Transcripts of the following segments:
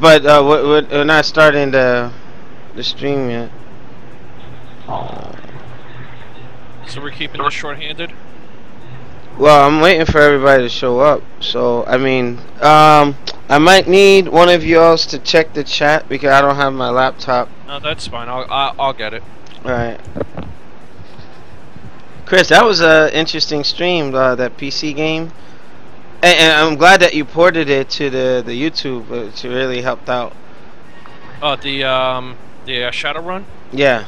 but we're not starting the stream yet. So we're keeping this short-handed? Well, I'm waiting for everybody to show up. So, I mean, I might need one of you else to check the chat because I don't have my laptop. No, that's fine. I'll get it. All right. Chris, that was a interesting stream. That PC game, and I'm glad that you ported it to the YouTube. It really helped out. Oh, the Shadowrun? Yeah.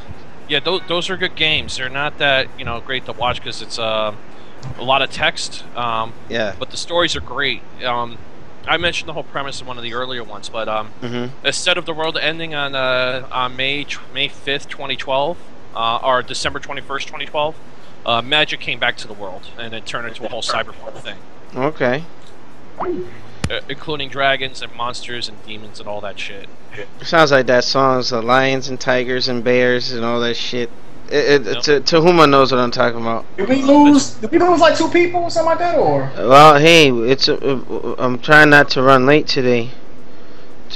Yeah, those are good games. They're not that great to watch because it's a lot of text. Yeah. But the stories are great. I mentioned the whole premise in one of the earlier ones, but instead of the world ending on May 5th, 2012, or December 21st, 2012, magic came back to the world and it turned into a whole cyberpunk thing. Okay. Including dragons and monsters and demons and all that shit. Sounds like that song's lions and tigers and bears and all that shit. Tahuma knows what I'm talking about. Did we lose like 2 people or something like that, or? Well, hey, I'm trying not to run late today,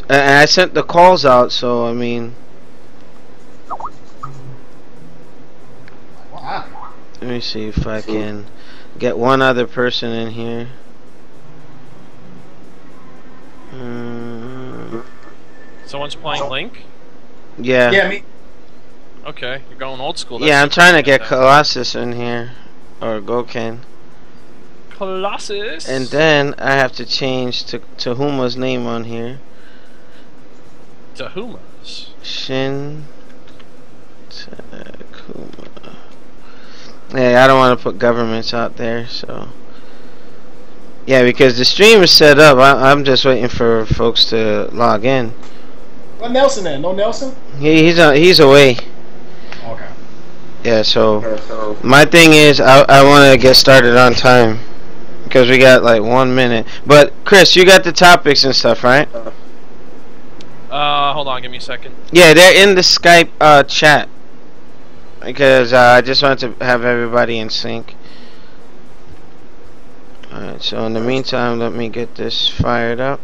and I sent the calls out. So I mean, Wow. let me see if I can get one other person in here. Someone's playing Link? Yeah. Yeah, me. Okay, you're going old school. Yeah, I'm trying to get Colossus in here, or Goken. Colossus. And then I have to change to Tahuma's name on here. Tahuma's. Shin Takuma. Yeah, I don't want to put governments out there, so. Yeah, because the stream is set up. I'm just waiting for folks to log in. What Nelson at? No Nelson? He's away. Okay. Yeah, so my thing is I want to get started on time because we got like 1 minute. But Chris, you got the topics and stuff, right? Hold on, give me a second. Yeah, they're in the Skype chat because I just want to have everybody in sync. Alright, so in the meantime, let me get this fired up.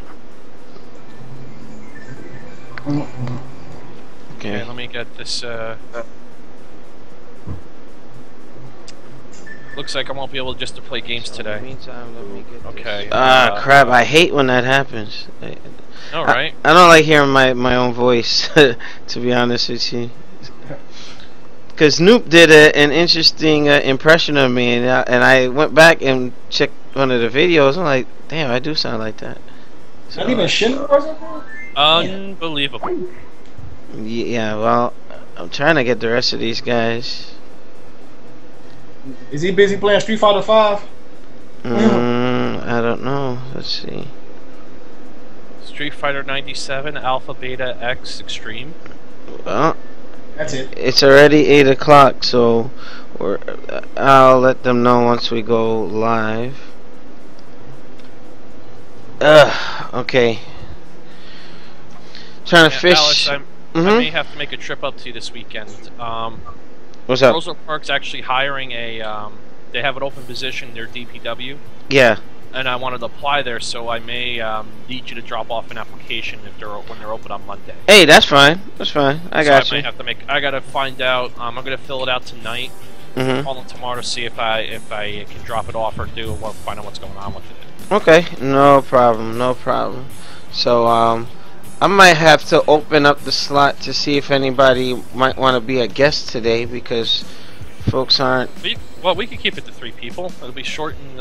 Okay, let me get this. Looks like I won't be able just to play games today. Meantime, let me get okay. Crap! I hate when that happens. All right. I don't like hearing my own voice, to be honest with you. Because Noop did an interesting impression of me, and I went back and checked one of the videos. I'm like, damn, I do sound like that. So, Not even Shin or something? Unbelievable. Yeah, well, I'm trying to get the rest of these guys. Is he busy playing Street Fighter 5? I don't know. Let's see. Street Fighter 97, Alpha, Beta, X, Extreme. Well, that's it. It's already 8 o'clock, so I'll let them know once we go live. Okay. Trying to fish. Alex, I may have to make a trip up to you this weekend. What's up? Rosal Park's actually hiring a. They have an open position near DPW. Yeah. And I wanted to apply there, so I may need you to drop off an application when they're open on Monday. Hey, that's fine. That's fine. I got you. I gotta find out. I'm gonna fill it out tonight. Call them tomorrow to see if I can drop it off or find out what's going on with it. Okay, no problem. No problem. So I might have to open up the slot to see if anybody might want to be a guest today because folks aren't. Well, we could keep it to 3 people. It'll be short and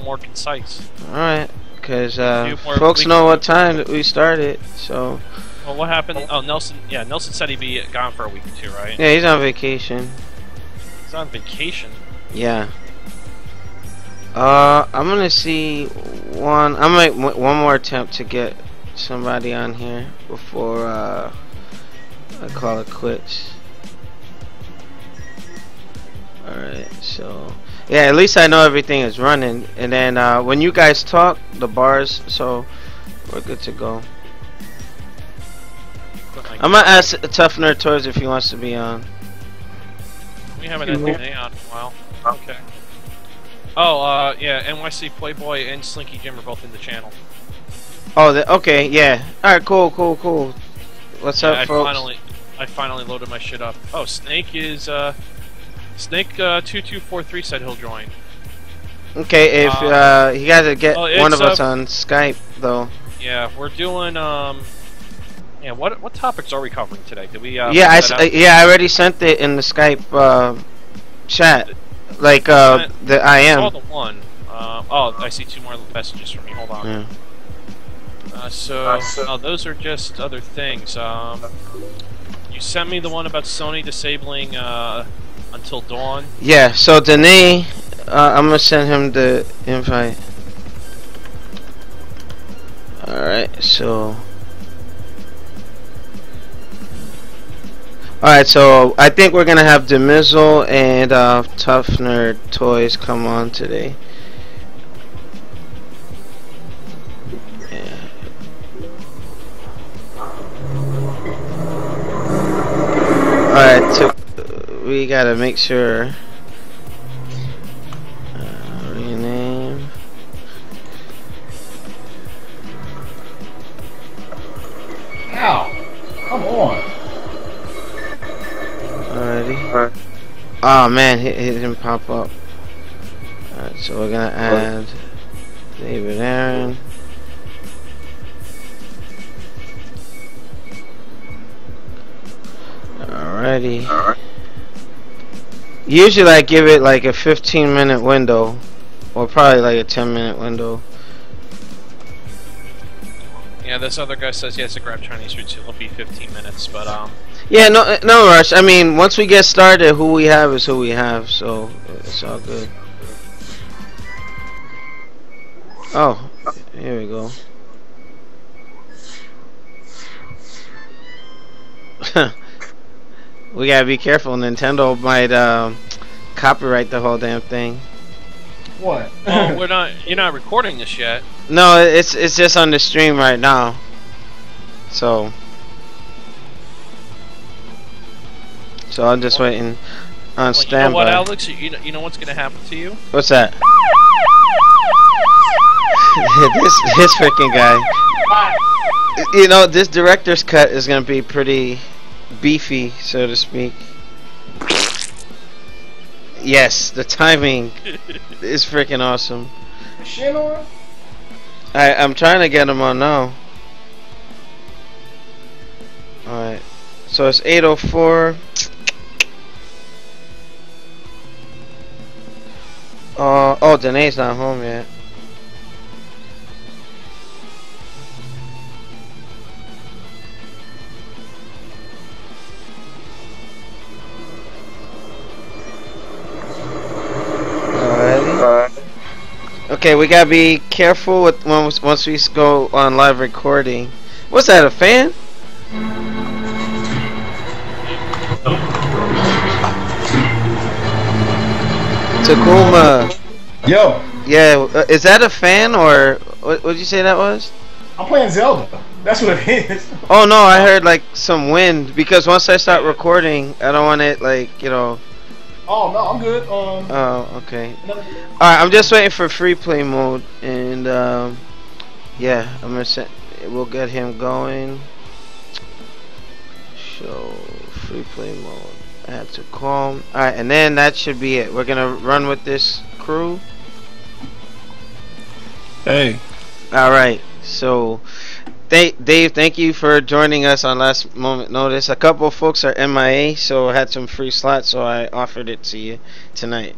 more concise. All right, because folks know what time that we started. So. Well, what happened? Oh, Nelson. Yeah, Nelson said he'd be gone for a week or 2, right? Yeah, he's on vacation. He's on vacation. Yeah. I'm gonna see one. I'm gonna make one more attempt to get somebody on here before I call it quits. Alright, so yeah, at least I know everything is running, and then when you guys talk, the bars, so we're good to go. I'm gonna ask Tough Nerd Toys if he wants to be on. We haven't had DNA on in a while. Okay. Oh, yeah, NYC Playboy and Slinky Jim are both in the channel. Oh, okay, yeah. All right, cool. What's Yeah, up, folks? I finally loaded my shit up. Oh, Snake is Snake 2243 said he'll join. Okay, if you gotta get one of us on Skype though. Yeah, we're doing yeah, what topics are we covering today? Did we yeah, I already sent it in the Skype chat. Like the I am. I saw the one. Oh, I see two more messages from you. Hold on. Yeah. Oh, those are just other things. You sent me the one about Sony disabling Until Dawn. Yeah, so Danae, I'm gonna send him the invite. Alright, so... Alright, so I think we're gonna have Demizzle and Tough Nerd Toys come on today. Alright, so we gotta make sure. Rename. Ow! Come on. Alrighty. Oh man, it didn't pop up. Alright, so we're gonna add David Aaron. Alrighty. Usually I give it like a 15-minute window, or probably like a 10-minute window. Yeah, this other guy says he has to grab Chinese food, so it'll be 15 minutes, but yeah, no rush. I mean, once we get started, who we have is who we have, so it's all good. Oh, here we go. We gotta be careful. Nintendo might copyright the whole damn thing. What? Oh, we're not. You're not recording this yet. No, it's just on the stream right now. So I'm just waiting on standby. You know what, Alex? You know what's gonna happen to you? What's that? this freaking guy. You know, this director's cut is gonna be pretty beefy, so to speak. Yes, the timing is freaking awesome. I'm trying to get him on now. Alright, so it's 8:04. Oh, Danae's not home yet. Okay, we gotta be careful with once we go on live recording. What's that? A fan? Takuma. Yo. Yeah, is that a fan or what? What'd you say that was? I'm playing Zelda. That's what it is. Oh no, I heard like some wind because once I start recording, I don't want it like Oh no, I'm good. Oh, okay. Alright, I'm just waiting for free play mode, and yeah, I'm gonna set. We'll get him going. Show free play mode. Add to calm. Alright, and then that should be it. We're gonna run with this crew. Hey. Alright, so Dave, thank you for joining us on last moment notice. A couple of folks are MIA, so I had some free slots, so I offered it to you tonight.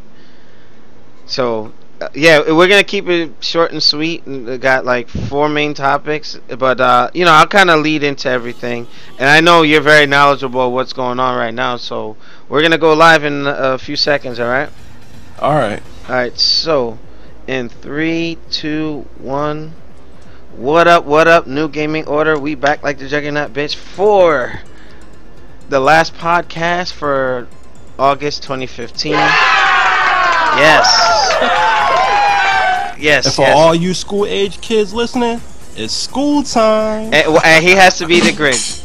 So, yeah, we're going to keep it short and sweet. We got like 4 main topics, but, you know, I'll kind of lead into everything. And I know you're very knowledgeable of what's going on right now, so we're going to go live in a few seconds, alright? Alright. Alright, so, in 3, 2, 1... What up, New Gaming Order? We back like the Juggernaut, bitch, for the last podcast for August 2015. Yes. And for all you school age kids listening, it's school time. And he has to be the Grinch.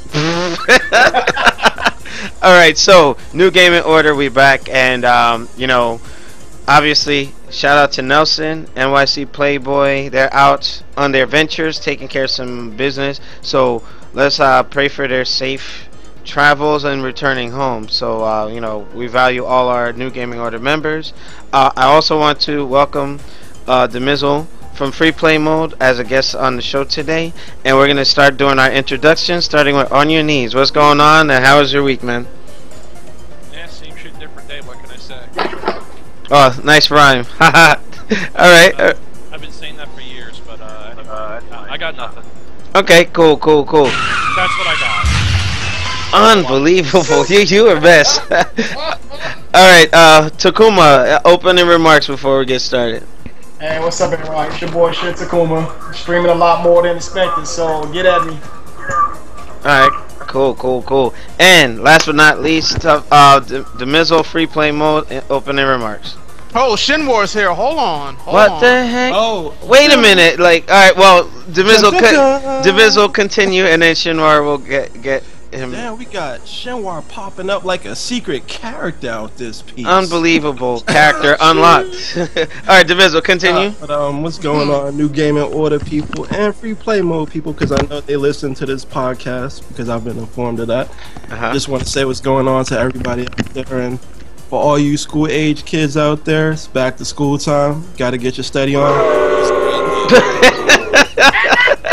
Alright, so New Gaming Order, we back, and you know, obviously Shout out to Nelson, NYC Playboy. They're out on their ventures, taking care of some business. So let's pray for their safe travels and returning home. So you know, we value all our New Gaming Order members. I also want to welcome Demizzle from Free Play Mode as a guest on the show today, and we're gonna start doing our introductions, starting with On Your Knees. What's going on, and how was your week, man? Yeah, same shit, different day. What can I say? Oh, nice rhyme. Haha. All right. I've been saying that for years, but anyway, I got nothing. Okay, cool. That's what I got. Unbelievable. You are best. Alright, Takuma, opening remarks before we get started. Hey, what's up, everyone? It's your boy Shit Takuma. Streaming a lot more than expected, so get at me. Alright, cool. And last but not least, Demizzle Free Play Mode, opening remarks. Oh, Shinwar's here. Hold on. What the heck? Oh, wait a minute. Like, alright, well, Demizzle continue, and then Shinwar will get him. Damn, we got Shinwar popping up like a secret character out this piece. Unbelievable character unlocked. Alright, Demizzle, continue. What's going on, New Gaming Order people and Free Play Mode people? Because I know they listen to this podcast because I've been informed of that. Just want to say what's going on to everybody out there, and for all you school age kids out there, it's back to school time. Got to get your study on.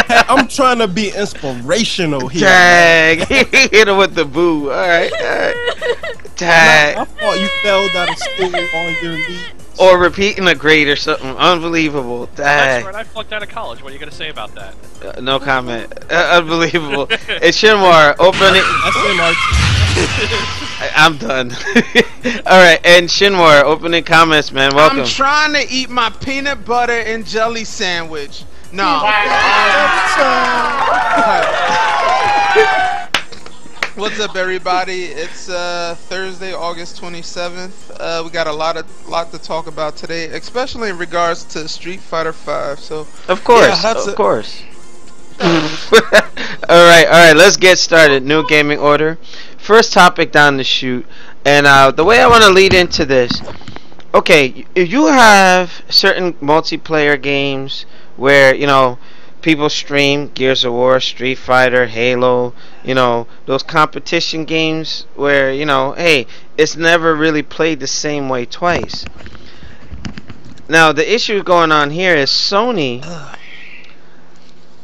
Hey, I'm trying to be inspirational here. Tag. Hit him with the boo. Alright. Tag. I thought you fell out of school on your knees. Or repeating a grade or something. Unbelievable. That's right, I flunked out of college. What are you going to say about that? No comment. Unbelievable. It's Shinwar. Open it. I'm done. Alright, and Shinwar, opening comments, man. Welcome. I'm trying to eat my peanut butter and jelly sandwich. No. What's up, everybody? It's Thursday, August 27th. We got a lot to talk about today, especially in regards to Street Fighter V. So, of course, yeah, of course. All right. Let's get started. New Gaming Order. First topic down the chute, and the way I want to lead into this. Okay, if you have certain multiplayer games where, you know, people stream Gears of War, Street Fighter, Halo, you know, those competition games where, you know, hey, it's never really played the same way twice. Now, the issue going on here is Sony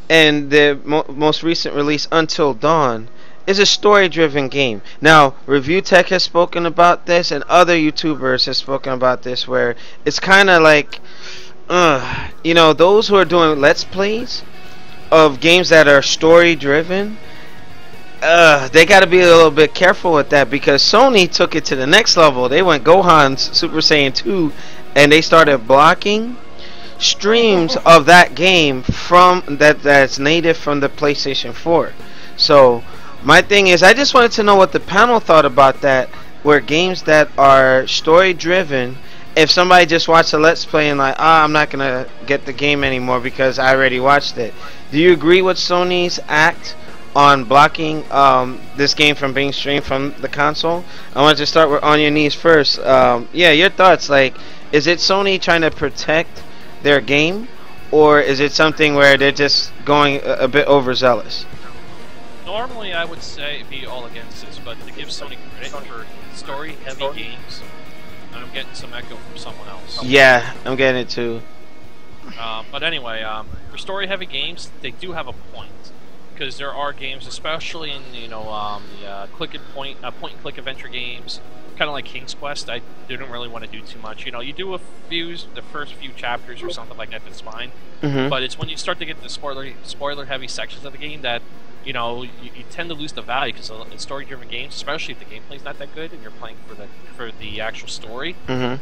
and the most recent release, Until Dawn, is a story-driven game. Now, Review Tech has spoken about this, and other YouTubers have spoken about this, where it's kind of like, you know, those who are doing Let's Plays of games that are story-driven, they got to be a little bit careful with that, because Sony took it to the next level. They went Gohan's Super Saiyan 2, and they started blocking streams of that game from that's native from the PlayStation 4. So my thing is, I just wanted to know what the panel thought about that, where games that are story driven, if somebody just watched a Let's Play and like, I'm not gonna get the game anymore because I already watched it. Do you agree with Sony's act on blocking this game from being streamed from the console? I want to start with On Your Knees first. Yeah, your thoughts. Like, is it Sony trying to protect their game, or is it something where they're just going a bit overzealous? Normally, I would say be all against this, but to give Sony credit for story-heavy games, I'm getting some echo from someone else. Yeah, I'm getting it too. But anyway, for story-heavy games, they do have a point, because there are games, especially in the point-and-click adventure games, kind of like King's Quest. I didn't really want to do too much. You know, you do the first few chapters or something like that. That's fine. But it's when you start to get the spoiler-heavy sections of the game that, you know, you tend to lose the value, because in story-driven games, especially if the gameplay's not that good and you're playing for the actual story, I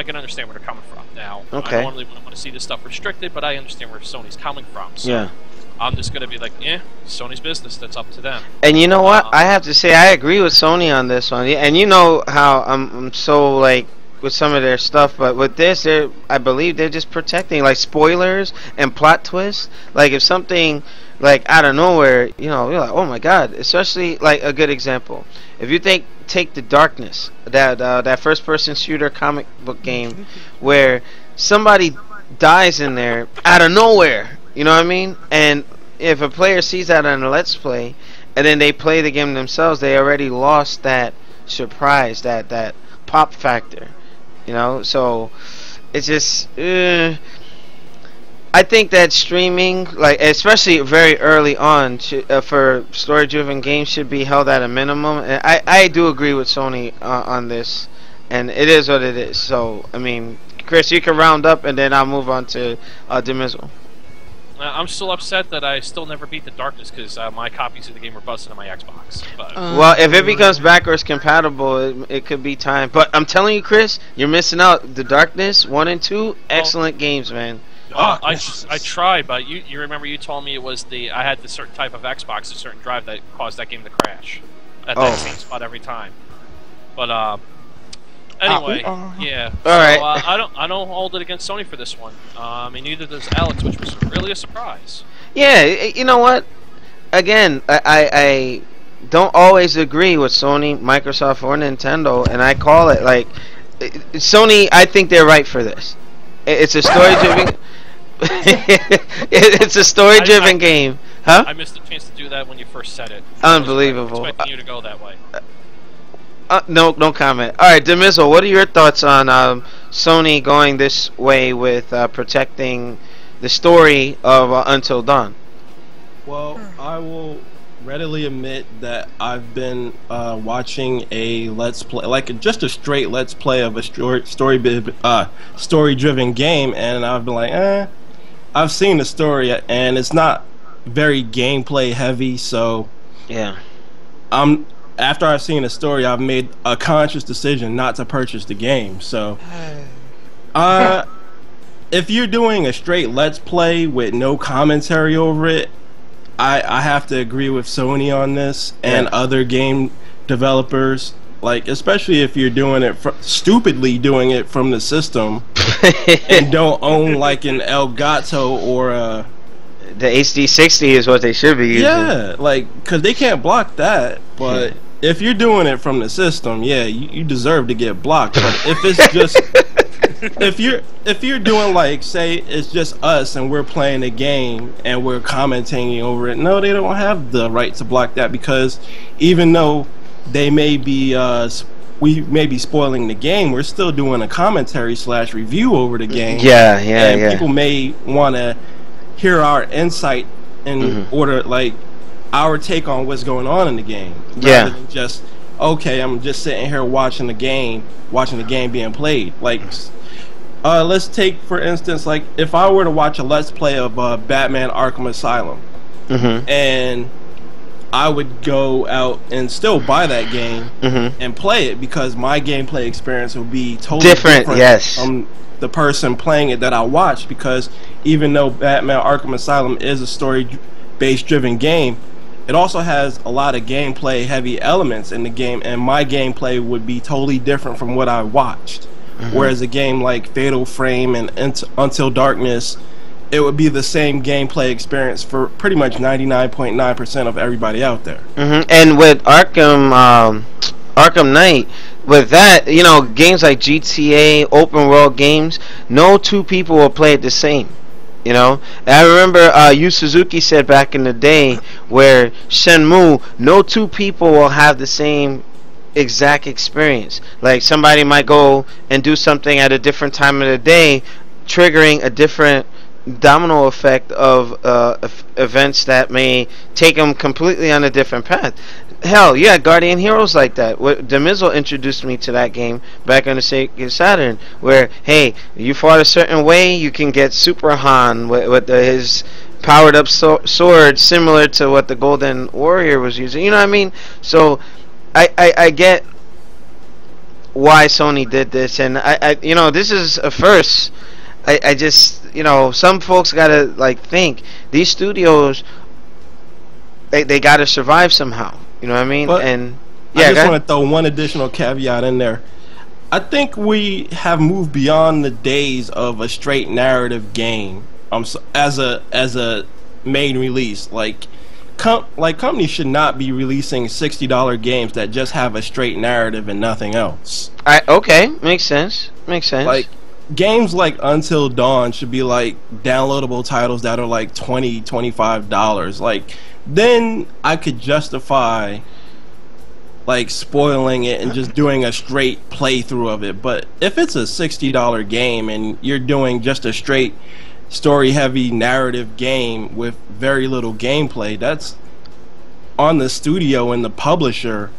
can understand where they're coming from. Now, okay. I normally wouldn't want to see this stuff restricted, but I understand where Sony's coming from. So yeah. I'm just gonna be like, Sony's business. That's up to them. And you know what? I have to say, I agree with Sony on this one. And you know how I'm so like with some of their stuff, but with this, I believe they're just protecting like spoilers and plot twists. Like if something like out of nowhere, you know, you're like, oh my god. Especially like a good example. If you take The Darkness, that first-person shooter comic book game, where somebody dies in there out of nowhere. You know what I mean? And if a player sees that on a Let's Play, and then they play the game themselves, they already lost that surprise, that pop factor. You know, so it's just. I think that streaming, like especially very early on, for story-driven games, should be held at a minimum. And I do agree with Sony on this, and it is what it is. So I mean, Chris, you can round up, and then I'll move on to Demizzle. I'm still upset that I still never beat the Darkness because my copies of the game were busted on my Xbox. But well, if it becomes backwards compatible, it could be time. But I'm telling you, Chris, you're missing out. The Darkness 1 and 2, excellent games, man. I tried, but you remember you told me it was I had the certain type of Xbox, a certain drive that caused that game to crash at that same spot every time. But anyway, yeah. All right. I don't hold it against Sony for this one. And neither does Alex, which was really a surprise. Yeah, you know what? Again, I don't always agree with Sony, Microsoft, or Nintendo, and I call it like Sony. I think they're right for this. It's a story-driven. It's a story-driven game, huh? I missed the chance to do that when you first said it. Unbelievable. I was expecting you to go that way. No comment. All right, Demizzle, what are your thoughts on Sony going this way with protecting the story of Until Dawn? Well, I will readily admit that I've been watching a Let's Play, like just a straight Let's Play of a story-driven game, and I've been like, I've seen the story, and it's not very gameplay heavy, so yeah. After I've seen the story, I've made a conscious decision not to purchase the game. So, if you're doing a straight Let's Play with no commentary over it, I have to agree with Sony on this and other game developers. Like, especially if you're doing it stupidly doing it from the system and don't own like an Elgato or a. The HD60 is what they should be using. Yeah, like, because they can't block that. But if you're doing it from the system, yeah, you deserve to get blocked. But if it's just, if you're doing like, say, it's just us and we're playing a game and we're commenting over it, no, they don't have the right to block that, because even though they may be, we may be spoiling the game, we're still doing a commentary / review over the game. Yeah. And people may want to hear our insight in order, like our take on what's going on in the game, rather than just, okay, I'm just sitting here watching the game being played. Like, let's take for instance, like if I were to watch a Let's Play of Batman Arkham Asylum, and I would go out and still buy that game and play it, because my gameplay experience will be totally different. Yes. The person playing it that I watched, because even though Batman Arkham Asylum is a story-based driven game, it also has a lot of gameplay heavy elements in the game, and my gameplay would be totally different from what I watched. Whereas a game like Fatal Frame and Until Darkness, it would be the same gameplay experience for pretty much 99.9% of everybody out there. And with Arkham Knight, with that, you know, games like GTA, open world games, no two people will play it the same. You know, and I remember Yu Suzuki said back in the day, where Shenmue, no two people will have the same exact experience. Like, somebody might go and do something at a different time of the day, triggering a different domino effect of events that may take them completely on a different path. Hell, yeah, Guardian Heroes like that. Demizzle introduced me to that game back on the Sega Saturn, where, hey, you fought a certain way, you can get Super Han with his powered up sword, similar to what the Golden Warrior was using. You know what I mean? So, I get why Sony did this, and I you know, this is a first. I just, you know, some folks gotta like think these studios, they gotta survive somehow. You know what I mean? But and yeah, I just want to throw one additional caveat in there. I think we have moved beyond the days of a straight narrative game. As a main release, like companies should not be releasing $60 games that just have a straight narrative and nothing else. Okay, makes sense. Makes sense. Like, games like Until Dawn should be like downloadable titles that are like $20-$25. Like, then I could justify like spoiling it and just doing a straight playthrough of it. But if it's a $60 game and you're doing just a straight story heavy narrative game with very little gameplay, that's on the studio and the publisher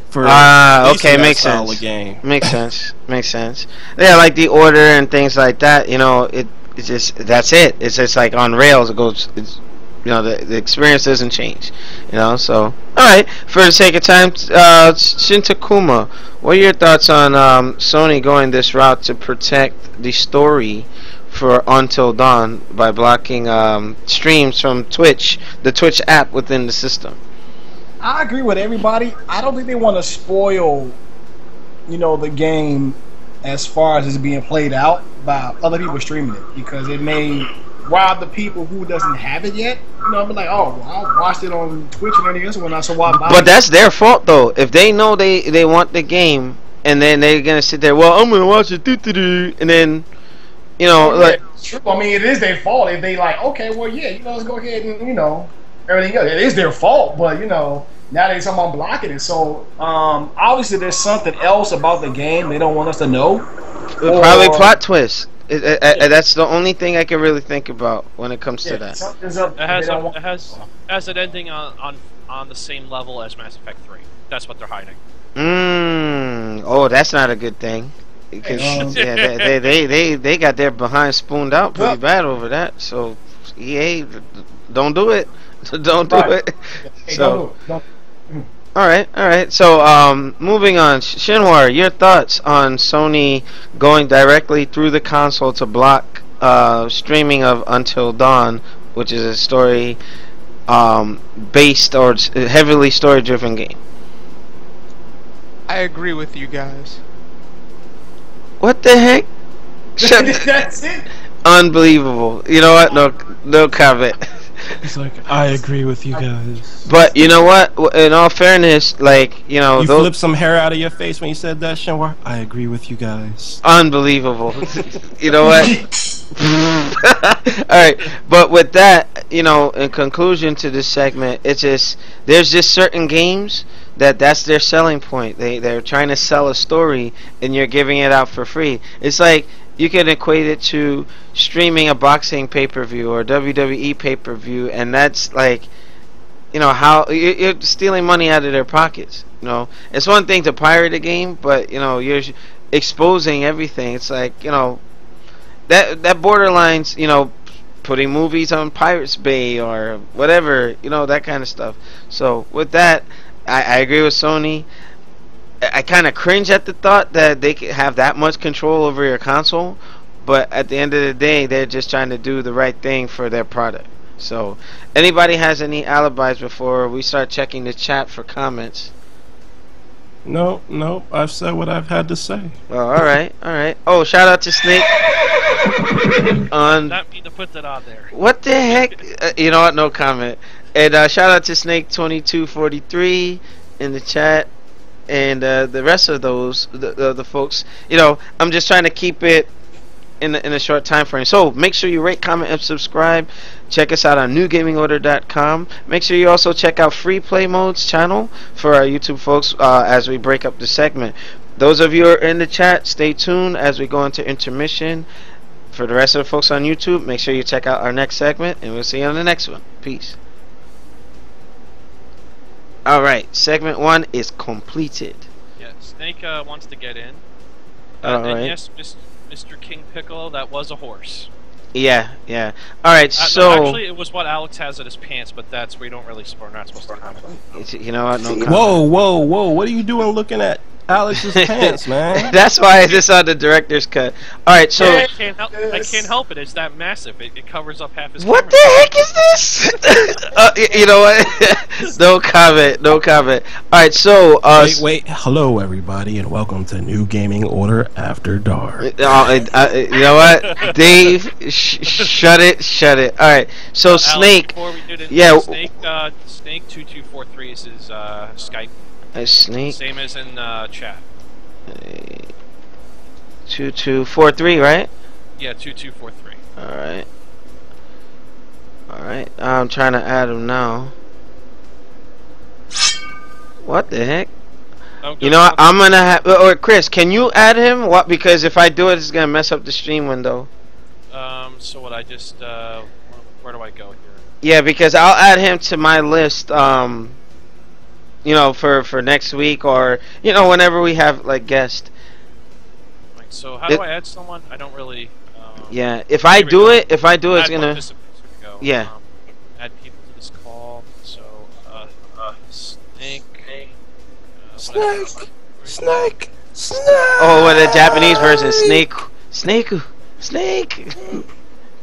for okay, makes sense. Game. Makes sense. Yeah, like the order and things like that, you know, it's just, that's it. It's just like on rails. It goes, it's, you know, the experience doesn't change, you know. So, all right, for the sake of time, Shin Takuma, what are your thoughts on Sony going this route to protect the story for Until Dawn by blocking streams from Twitch, the Twitch app within the system? I agree with everybody. I don't think they want to spoil, you know, the game as far as it's being played out by other people streaming it, because it may rob the people who doesn't have it yet. You know, be like, oh, well, I watched it on Twitch and everything else, when I so why buy it? But that's their fault though. If they know they want the game, and then they're gonna sit there, well, I'm gonna watch it, and then, you know, like, true. I mean, it is their fault if they like, okay, well, yeah, you know, let's go ahead and, you know, everything else. It is their fault, but you know, now they're someone blocking it. So obviously there's something else about the game they don't want us to know. Probably plot twist. That's the only thing I can really think about when it comes to that. It has an ending on the same level as Mass Effect 3. That's what they're hiding. Oh, that's not a good thing. Because yeah, they got their behind spooned out pretty bad over that. So EA, don't do it. Don't do it. So. All right. So, moving on, Shinwar, your thoughts on Sony going directly through the console to block streaming of Until Dawn, which is a story based or heavily story-driven game? I agree with you guys. What the heck? That's it. Unbelievable. You know what? No comment. He's like, I agree with you guys. But you know what? In all fairness, like, you know, you flipped some hair out of your face when you said that, Shinwar. I agree with you guys. Unbelievable. You know what? Alright, but with that, you know, in conclusion to this segment, it's just, there's just certain games that's their selling point. They're trying to sell a story, and you're giving it out for free. It's like, you can equate it to streaming a boxing pay-per-view or WWE pay-per-view, and that's like, you know, how you're stealing money out of their pockets. You know, it's one thing to pirate a game, but you know, you're exposing everything. It's like, you know, that borderlines, you know, putting movies on Pirates Bay or whatever, you know, that kind of stuff. So with that, I agree with Sony. I kind of cringe at the thought that they could have that much control over your console, but at the end of the day, they're just trying to do the right thing for their product. So, anybody has any alibis before we start checking the chat for comments? No, I've said what I've had to say. Well, all right. Oh, shout out to Snake. Not mean to put that on there. What the heck? You know what? No comment. And shout out to Snake 2243 in the chat. And the rest of those, the folks, you know, I'm just trying to keep it in a short time frame. So make sure you rate, comment, and subscribe. Check us out on newgamingorder.com. Make sure you also check out Free Play Mode's channel for our YouTube folks as we break up the segment. Those of you who are in the chat, stay tuned as we go into intermission. For the rest of the folks on YouTube, make sure you check out our next segment, and we'll see you on the next one. Peace. Alright, segment 1 is completed. Yeah, Snake wants to get in. Alright. And yes, Mr. King Piccolo, that was a horse. Yeah. Alright, so... Actually, it was what Alex has in his pants, but we're not supposed to talk about. You know what? No comment. Whoa. What are you doing looking at Alex's pants, man? That's why it's just on the director's cut. Alright, so... I can't help it. It's that massive. It covers up half his What camera. the heck is this? You know what? No comment. Alright, so... Wait. Hello, everybody, and welcome to New Gaming Order After Dark. You know what? Dave, shut it. Alright, so Alex, Snake... Before we did it, yeah. Snake2243 is his Skype. Snake. Same as in chat. 2243, right? Yeah, 2243. Alright. Alright, I'm trying to add him now. What the heck? You know what? I'm gonna have. Or Chris, can you add him? What? Because if I do it, it's gonna mess up the stream window. So what? I just where do I go here? Yeah, because I'll add him to my list. You know, for next week, or you know, whenever we have like guests. Right, so how do I add someone? I don't really. Yeah, if I do it, it's gonna. Yeah. Add people to this call. So Snake. Snake. Oh, what a Japanese version. Snake.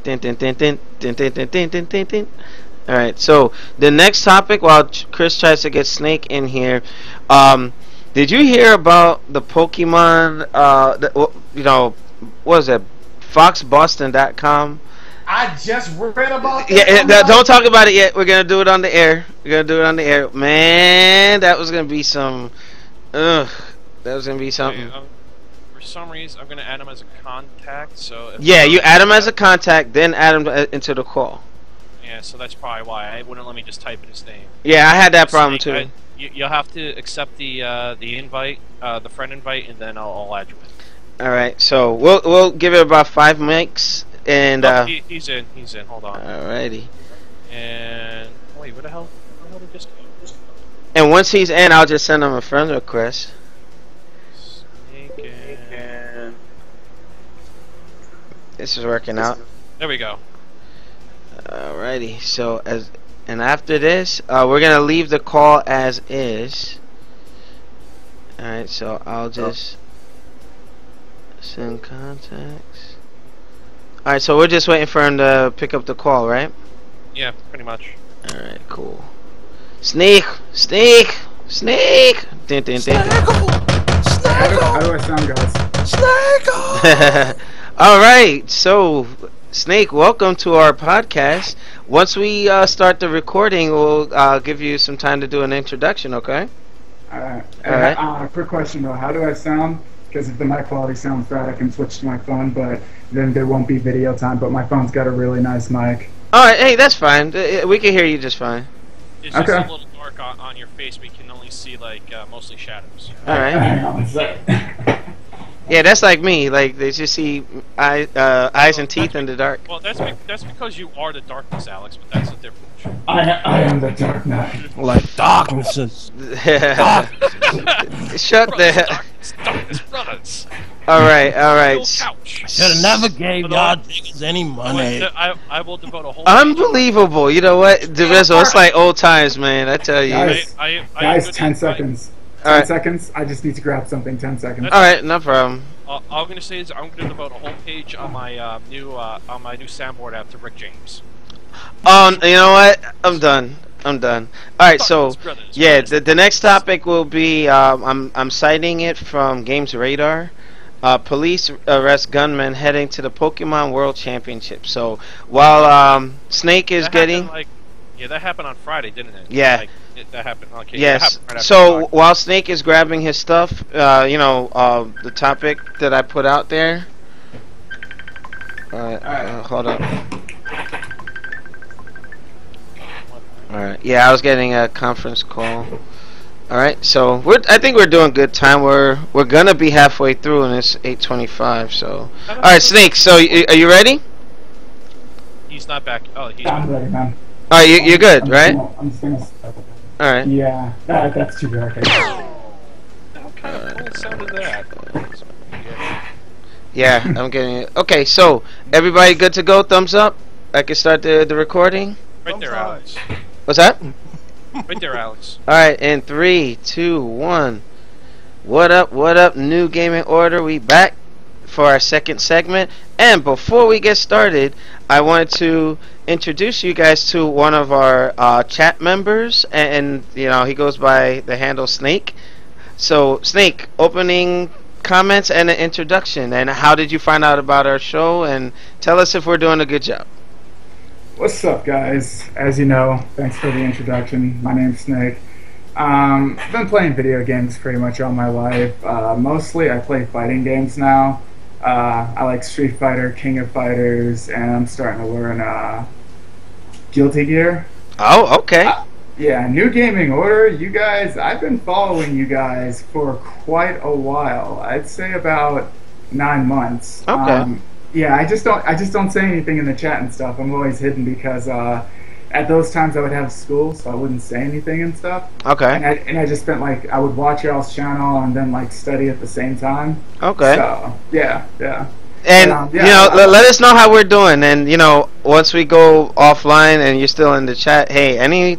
Din, din, din, din, din, din, din, din, din, din, din. Alright, so the next topic, while Chris tries to get Snake in here, did you hear about the Pokemon, you know, what was it, FoxBoston.com? I just read about this. Yeah, don't talk about it yet. We're gonna do it on the air. Man, that was gonna be some. That was gonna be something. For some reason, I'm gonna add him as a contact. So yeah, you add him as a contact, then add him into the call. Yeah, so that's probably why it wouldn't let me just type in his name. Yeah, I had that problem too. You'll have to accept the invite, the friend invite, and then I'll add you in. All right, so we'll give it about 5 mics. And he's in. Hold on. Alrighty. And wait, where the hell did this go? And once he's in, I'll just send him a friend request. Snake and... This is working out. There we go. Alrighty. So after this, we're gonna leave the call as is. Alright. So I'll just send contacts. Alright, so we're just waiting for him to pick up the call, right? Yeah, pretty much. Alright, cool. Snake! Din, din, din, din. How do I sound, guys? Alright, so Snake, welcome to our podcast. Once we start the recording, we'll give you some time to do an introduction, okay? Alright. Quick question though, how do I sound? Because if the mic quality sounds bad, I can switch to my phone, but then there won't be video time. But my phone's got a really nice mic. Alright, hey, that's fine. We can hear you just fine. It's just a little dark on your face. We can only see like mostly shadows. Alright. Hang on a sec. Yeah, that's like me. Like they just see eyes and teeth in the dark. Well, that's because you are the darkness, Alex. But that's a different. I am the Dark Knight. Like darknesses. Shut the. Darkness brothers. All right. Should have never gave y'all niggas any money. I will devote a whole. Unbelievable. You know what, DeRizzo? It's like old times, man. I tell you. Guys, 10 seconds. 10 seconds. I just need to grab something. 10 seconds. All right, no problem. All I'm gonna say is I'm gonna devote a whole page on my new soundboard app to Rick James. You know what? I'm done. All right, so yeah, the next topic will be I'm citing it from Games Radar. Police arrest gunman heading to the Pokemon World Championship. So while Snake is getting that happened on Friday, didn't it? Yeah. That happened. Okay. Yes. Happened right so while Snake is grabbing his stuff, you know, the topic that I put out there. Hold up. Alright, yeah, I was getting a conference call. Alright, so I think we're doing good time. We're gonna be halfway through and it's 8:25, so. Alright, Snake, so are you ready? He's not back. Oh, he's I'm ready, man. Alright, you're good, right? I'm just gonna Alright. Yeah, that's too dark. What kind of cool sound is that? Yeah, I'm getting it. Okay, so everybody good to go? Thumbs up? I can start the recording? Right there, Alex. What's that? Right there, Alex. Alright, in 3, 2, 1. What up, New Gaming Order? We back for our second segment. And before we get started, I wanted to introduce you guys to one of our chat members. And, you know, he goes by the handle Snake. So, Snake, opening comments and an introduction. And how did you find out about our show? And tell us if we're doing a good job. What's up, guys? As you know, thanks for the introduction. My name's Snake. I've been playing video games pretty much all my life. Mostly I play fighting games now. I like Street Fighter, King of Fighters, and I'm starting to learn Guilty Gear. Oh, okay. Yeah, New Gaming Order. You guys, I've been following you guys for quite a while. I'd say about 9 months. Okay. Yeah, I just don't say anything in the chat and stuff. I'm always hidden because at those times I would have school, so I wouldn't say anything and stuff. Okay. And I just spent like I would watch y'all's channel and then like study at the same time. Okay. So yeah. And But, let us know how we're doing. And once we go offline and you're still in the chat, hey, any,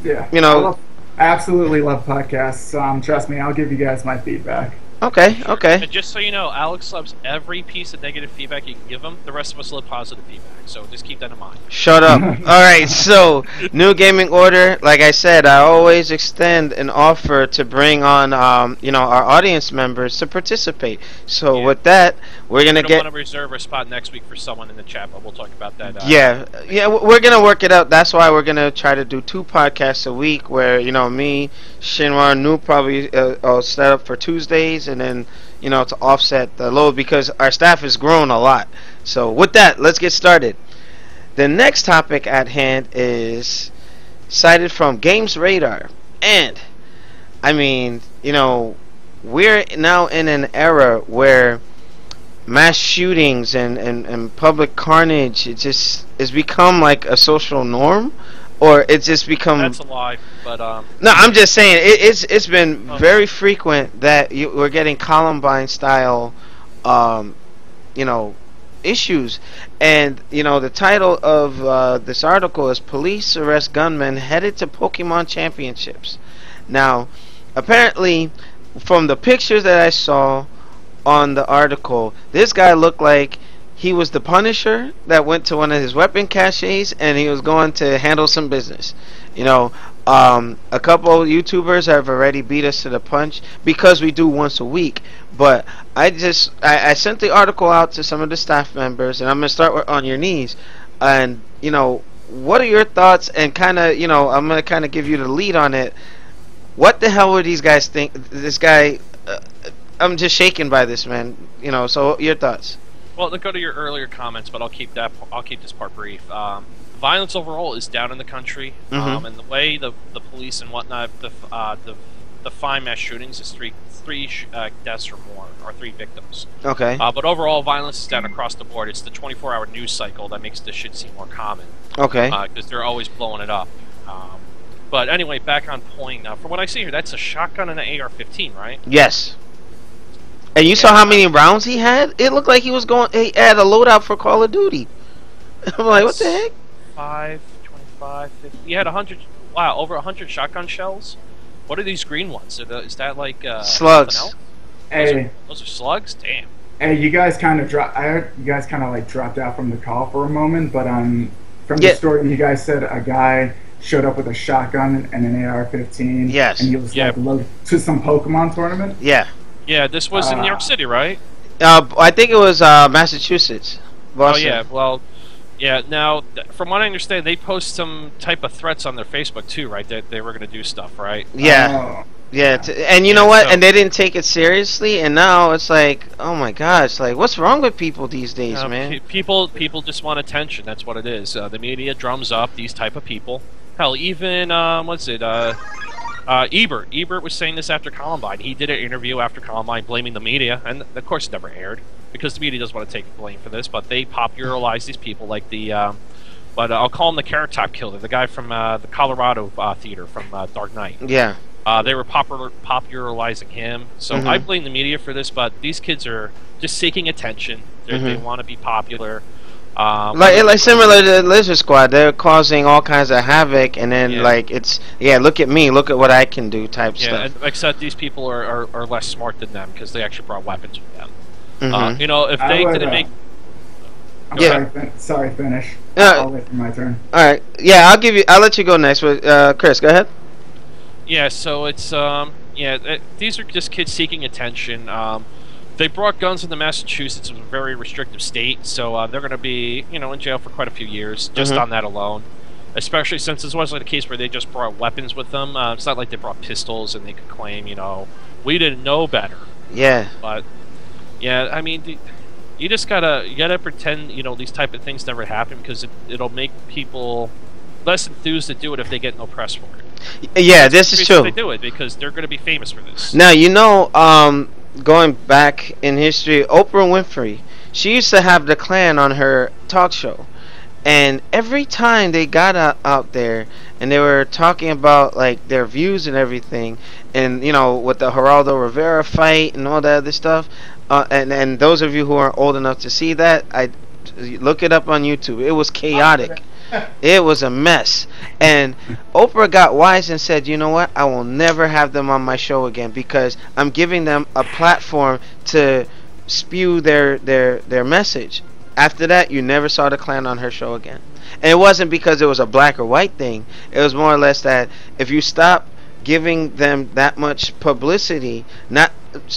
I absolutely love podcasts. Trust me, I'll give you guys my feedback. Okay. And just so you know, Alex loves every piece of negative feedback you can give him. The rest of us love positive feedback, so just keep that in mind. Shut up. Alright, so, New Gaming Order, like I said, I always extend an offer to bring on, our audience members to participate. So, with that, we're going to get... want to reserve a spot next week for someone in the chat, but we'll talk about that. Yeah, we're going to work it out. That's why we're going to try to do 2 podcasts a week where, me, Shinra, and Noob probably will set up for Tuesdays, and then to offset the load because our staff has grown a lot. So with that, let's get started. The next topic at hand is cited from Games Radar, and I mean, we're now in an era where mass shootings and public carnage it's become like a social norm. Or it's just become... That's a lie, but No, I'm just saying it's been very frequent that we're getting Columbine style, issues, and the title of this article is "Police Arrest Gunmen Headed to Pokemon Championships." Now, apparently, from the pictures that I saw on the article, this guy looked like he was the Punisher that went to one of his weapon caches and he was going to handle some business. A couple of YouTubers have already beat us to the punch because we do once a week. But I sent the article out to some of the staff members, and I'm going to start on your knees. And, what are your thoughts? And kind of, I'm going to kind of give you the lead on it. What the hell were these guys think? This guy, I'm just shaken by this, man. So your thoughts. Well, to go to your earlier comments, but I'll keep this part brief. Violence overall is down in the country, and the way the police and whatnot define mass shootings is three deaths or more, or 3 victims. Okay. But overall, violence is down across the board. It's the 24-hour news cycle that makes this shit seem more common. Okay. Because they're always blowing it up. But anyway, back on point. Now, from what I see here, that's a shotgun and an AR-15, right? Yes. And you saw how many rounds he had? It looked like he had a loadout for Call of Duty. I'm like, what the heck? 5, 25, 50. He had 100. Wow, over 100 shotgun shells. What are these green ones? Is that like slugs? Hey, those are slugs. Damn. Hey, you guys kind of dropped. I heard you guys kind of like dropped out from the call for a moment, but from the story you guys said a guy showed up with a shotgun and an AR-15. Yes. And he was like loaded to some Pokemon tournament. Yeah. Yeah, this was in New York City, right? I think it was Massachusetts. Boston. Oh yeah, well, yeah. Now, from what I understand, they post some type of threats on their Facebook too, right? That they were going to do stuff, right? Yeah, and you know what? And they didn't take it seriously, and now it's like, oh my gosh, like what's wrong with people these days, man? People just want attention. That's what it is. The media drums up these type of people. Hell, even what's it? Ebert was saying this after Columbine. He did an interview after Columbine blaming the media, and of course it never aired because the media doesn't want to take blame for this, but they popularized these people like but I'll call him the Carrot Top Killer, the guy from the Colorado theater from Dark Knight. Yeah. They were popularizing him, so I blame the media for this, but these kids are just seeking attention. They want to be popular. Like similar to Lizard Squad, they're causing all kinds of havoc, and then like it's look at me, look at what I can do type stuff. Yeah, except these people are less smart than them because they actually brought weapons with them. If they didn't make. Sorry, finish. I'll wait for my turn. All right, I'll let you go next. But Chris, go ahead. Yeah, so it's these are just kids seeking attention. They brought guns into Massachusetts, which is a very restrictive state, so they're going to be, in jail for quite a few years, just on that alone. Especially since this wasn't a case where they just brought weapons with them. It's not like they brought pistols and they could claim, we didn't know better. Yeah. But, yeah, I mean, you gotta pretend these type of things never happen, because it'll make people less enthused to do it if they get no press for it. Yeah, this is true. They do it because they're gonna be famous for this. Now going back in history, Oprah Winfrey, she used to have the Klan on her talk show, and every time they got out there and they were talking about like their views and everything, and with the Geraldo Rivera fight and all that other stuff, and those of you who are old enough to see that, I look it up on YouTube. It was chaotic. It was a mess. And Oprah got wise and said, you know what, I will never have them on my show again, because I'm giving them a platform to spew their message. After that, you never saw the Klan on her show again. And it wasn't because it was a black or white thing. It was more or less that if you stop giving them that much publicity,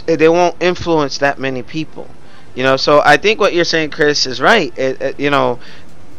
they won't influence that many people. So I think what you're saying, Chris, is right.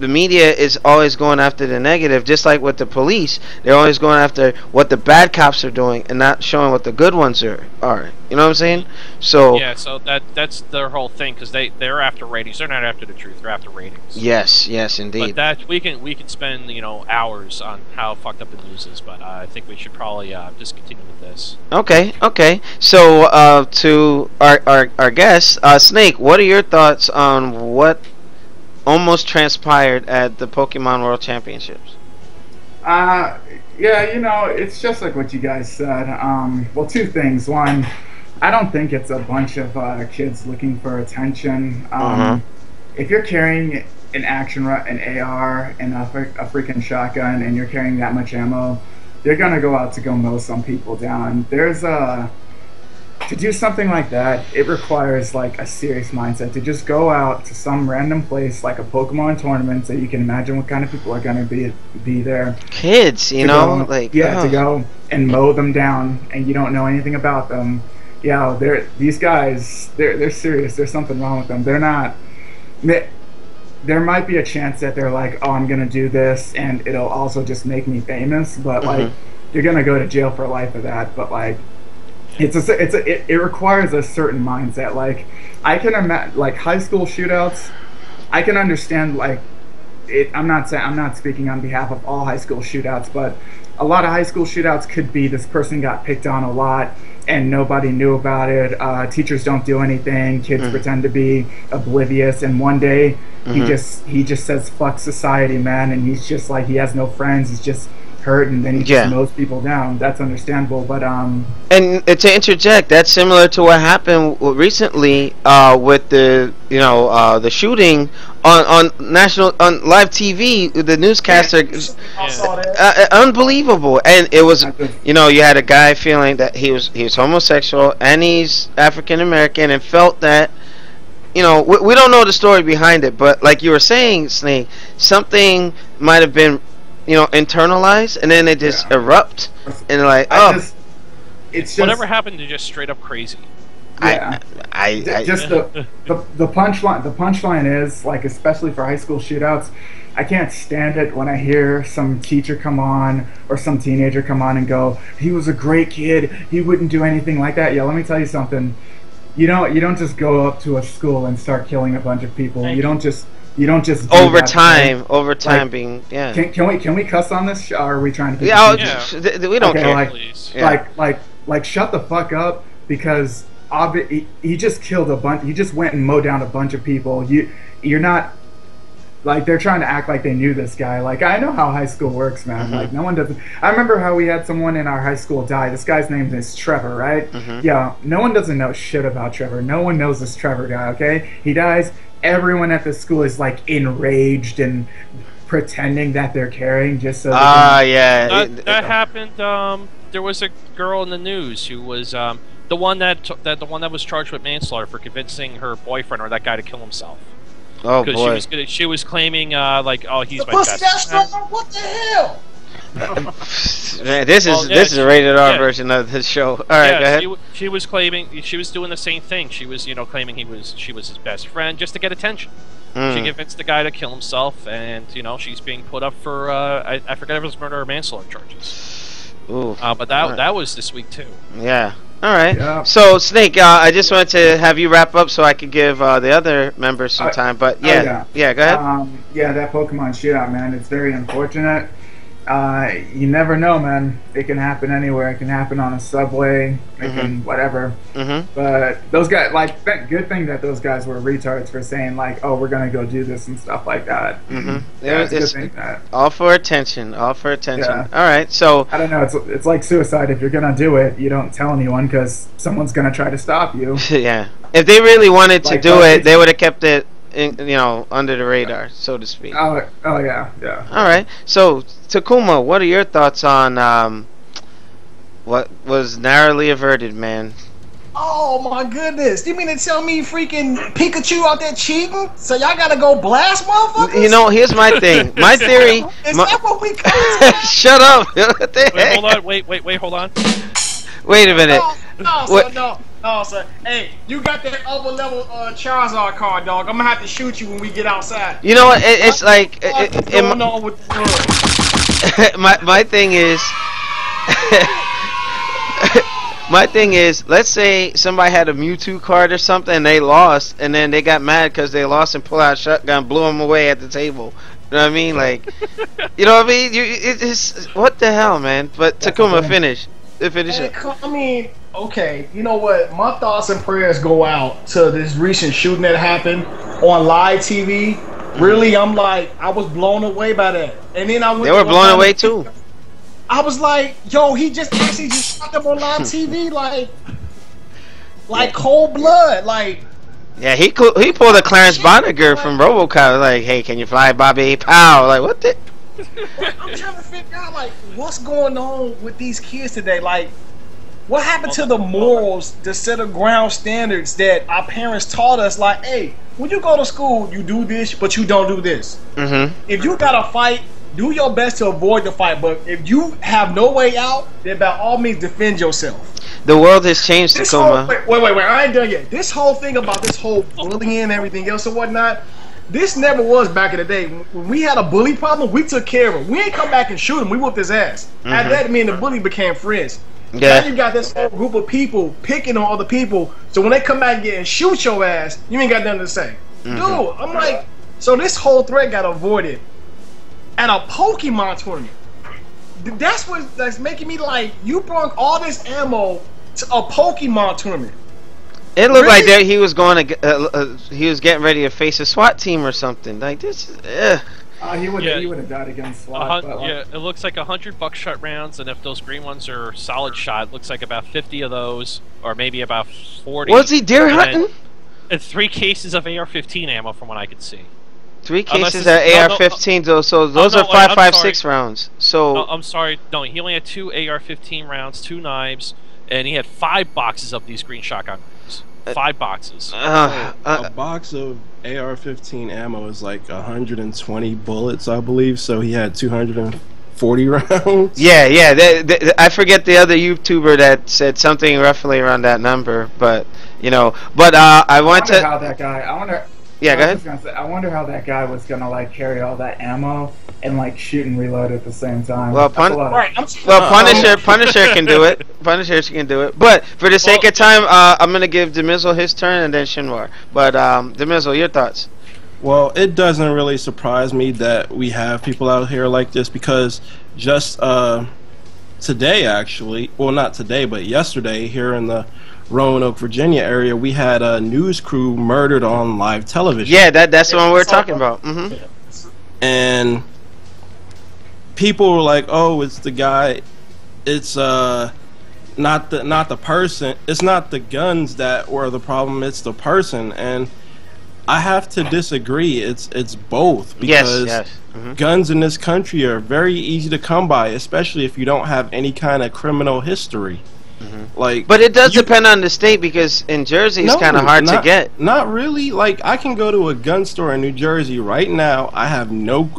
The media is always going after the negative, just like with the police. They're always going after what the bad cops are doing and not showing what the good ones are. You know what I'm saying? So yeah, so that's their whole thing, because they're after ratings. They're not after the truth. They're after ratings. Yes, indeed. But that we can spend hours on how fucked up the news is. But I think we should probably just continue with this. Okay. So to our guest, Snake, what are your thoughts on what almost transpired at the Pokemon World Championships? Yeah, it's just like what you guys said. Well, two things. One, I don't think it's a bunch of kids looking for attention. If you're carrying an an AR, and a freaking shotgun, and you're carrying that much ammo, they're gonna go out to go mow some people down. To do something like that, it requires like a serious mindset. To just go out to some random place like a Pokemon tournament, so you can imagine what kind of people are going to be there. Kids, to go and mow them down, and you don't know anything about them. Yeah, these guys, they're serious. There's something wrong with them. They're not. There might be a chance that they're like, oh, I'm going to do this, and it'll also just make me famous. But like, you're going to go to jail for life for that. But like, it requires a certain mindset. Like, I can imagine like high school shootouts. I can understand like it. I'm not speaking on behalf of all high school shootouts, but a lot of high school shootouts could be this person got picked on a lot and nobody knew about it. Teachers don't do anything. Kids pretend to be oblivious, and one day he just says fuck society, man, and he's just like, he has no friends. He's just hurt, and then he just mows people down. That's understandable, but and to interject, that's similar to what happened recently with the shooting on live TV. The newscaster, unbelievable, and it was you had a guy feeling that he was homosexual and he's African American, and felt that we don't know the story behind it, but like you were saying, Snake, something might have been internalized, and then they just erupt, and like, it's just whatever happened to just straight up crazy. Yeah, the punchline. The punchline is like, especially for high school shootouts, I can't stand it when I hear some teacher come on or some teenager come on and go, he was a great kid, he wouldn't do anything like that. Yeah, let me tell you something. You don't just go up to a school and start killing a bunch of people. You don't just over time being Can we cuss on this? Or are we trying to? We don't care. Like shut the fuck up, because he just killed a bunch. He just went and mowed down a bunch of people. You're not like, they're trying to act like they knew this guy. Like, I know how high school works, man. Like, no one doesn't. I remember how we had someone in our high school die. This guy's name is Trevor, right? Yeah, no one doesn't know shit about Trevor. No one knows this Trevor guy. Okay, he dies. Everyone at the school is like enraged and pretending that they're caring just so. That happened. There was a girl in the news who was the one that was charged with manslaughter for convincing her boyfriend or that guy to kill himself. Oh boy! She was claiming like, oh, he's my best friend. What the hell? Man, this is a rated R version of the show. All right, go ahead. She was claiming, she was doing the same thing. She was, claiming she was his best friend just to get attention. She convinced the guy to kill himself, and she's being put up for I forget if it was murder or manslaughter charges. Ooh. But that was this week too. Yeah. All right. Yeah. So, Snake, I just wanted to have you wrap up so I could give the other members some time. But yeah, yeah, go ahead. Yeah, that Pokemon shootout, man, it's very unfortunate. You never know, man. It can happen anywhere. It can happen on a subway. It can whatever. But those guys, like, good thing that those guys were retards for saying like, "Oh, we're gonna go do this" and stuff like that. Yeah, it's a good thing that. All for attention. All for attention. Yeah. All right. So I don't know. It's like suicide. If you're gonna do it, you don't tell anyone because someone's gonna try to stop you. Yeah. If they really wanted to do it, they would have kept it, under the radar, so to speak. Oh yeah. All right. So, Takuma, what are your thoughts on what was narrowly averted, man? Oh my goodness! You mean to tell me freaking Pikachu out there cheating? So y'all gotta go blast motherfuckers? Here's my thing. My theory. Is that what we call it? Shut up! What the Wait, heck? hold on. Wait, hold on. Wait a minute. No, sir. Hey, you got that upper level Charizard card, dog. I'm gonna have to shoot you when we get outside. You know what? It's like What's going on with the world? my thing is. My thing is, let's say somebody had a Mewtwo card or something and they lost, and then they got mad because they lost and pulled out a shotgun, blew them away at the table. You know what I mean? Like, you know what I mean? It's what the hell, man? But Takuma, finish it. I mean, okay, you know what? My thoughts and prayers go out to this recent shooting that happened on live TV. Really, I was blown away by that. And then They were blown away too. I was like, yo, he just actually just shot them on live TV, like cold blood, like. Yeah, he pulled a Clarence Bonniger from RoboCop. Like, hey, can you fly, Bobby? Pow! Like, what the? I'm trying to figure out, like, what's going on with these kids today? Like, what happened to the morals, the set of ground standards that our parents taught us? Like, hey, when you go to school, you do this, but you don't do this. If you got to fight, do your best to avoid the fight. But if you have no way out, then by all means defend yourself. The world has changed, Takuma. Wait, I ain't done yet. This whole thing about this whole bullying and everything else and whatnot, this never was back in the day. When we had a bully problem, we took care of him. We ain't come back and shoot him. We whooped his ass. At that, me and the bully became friends. Yeah. Now you got this whole group of people picking on other people. So when they come back and shoot your ass, you ain't got nothing to say. Dude, I'm like, so this whole threat got avoided at a Pokemon tournament. That's making me like, you brought all this ammo to a Pokemon tournament. It looked like that he was going to he was getting ready to face a SWAT team or something. Like this. He would have died against SWAT. It looks like 100 buckshot rounds, and if those green ones are solid shot, it looks like about 50 of those, or maybe about 40. Was he deer hunting? And 3 cases of AR-15 ammo, from what I could see. 3 cases of AR-15, though. So those are 5.56 rounds. So I'm sorry. No, he only had 2 AR-15 rounds, 2 knives, and he had 5 boxes of these green shotgun rounds. 5 boxes. A box of AR-15 ammo is like 120 bullets, I believe. So he had 240 rounds. Yeah. I forget the other YouTuber that said something roughly around that number, but I wonder how that guy. Yeah, go ahead. I wonder how that guy was gonna like carry all that ammo and like shoot and reload at the same time. Well, Punisher can do it. Punisher can do it. But for the sake of time, I'm gonna give Demizzle his turn and then Shinwar. But Demizzle, your thoughts? Well, it doesn't really surprise me that we have people out here like this because just today, actually, well, not today, but yesterday, here in the Roanoke, Virginia area, we had a news crew murdered on live television. Yeah, that's the one we're talking about. And people were like, "Oh, it's the guy. It's not the person. It's not the guns that were the problem. It's the person." And I have to disagree. It's both because guns in this country are very easy to come by, especially if you don't have any kind of criminal history. But it does depend on the state because in Jersey it's kind of hard to get. Not really. Like I can go to a gun store in New Jersey right now. I have no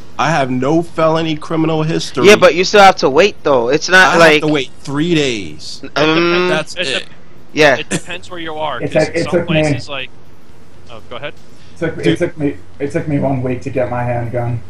felony criminal history. Yeah, but you still have to wait though. It's not I have to wait 3 days. That's it. Yeah. It depends where you are. It some places like. Oh, go ahead. It took me 1 week to get my handgun.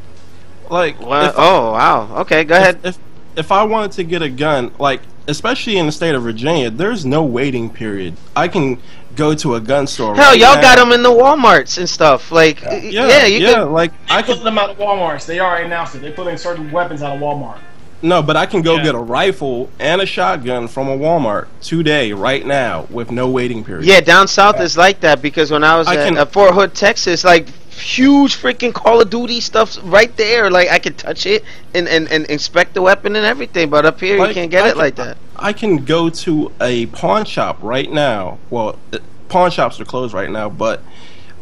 Like wow. Okay, go ahead. If I wanted to get a gun, like especially in the state of Virginia, there's no waiting period. I can go to a gun store. Hell, right y'all now. got them in the WalMarts and stuff. Like, yeah, like I put them out of Walmarts. They already announced it. They put in certain weapons out of Walmart. No, but I can go get a rifle and a shotgun from a Walmart today, right now, with no waiting period. Yeah, down south is like that because when I was at Fort Hood, Texas, like huge freaking Call of Duty stuff right there. Like I could touch it and inspect the weapon and everything. But up here, you can't get it like that. I can go to a pawn shop right now. Well, pawn shops are closed right now, but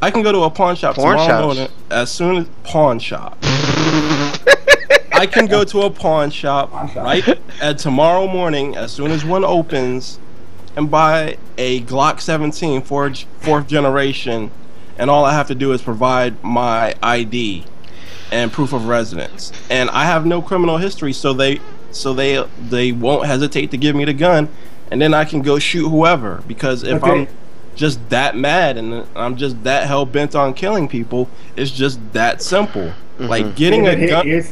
I can go to a pawn shop tomorrow morning as soon as pawn shop. I can go to a pawn shop tomorrow morning as soon as one opens and buy a Glock 17 fourth generation, and all I have to do is provide my ID and proof of residence, and I have no criminal history, so they won't hesitate to give me the gun, and then I can go shoot whoever, because if I'm just that mad and I'm just that hell bent on killing people, it's just that simple. Like getting a gun.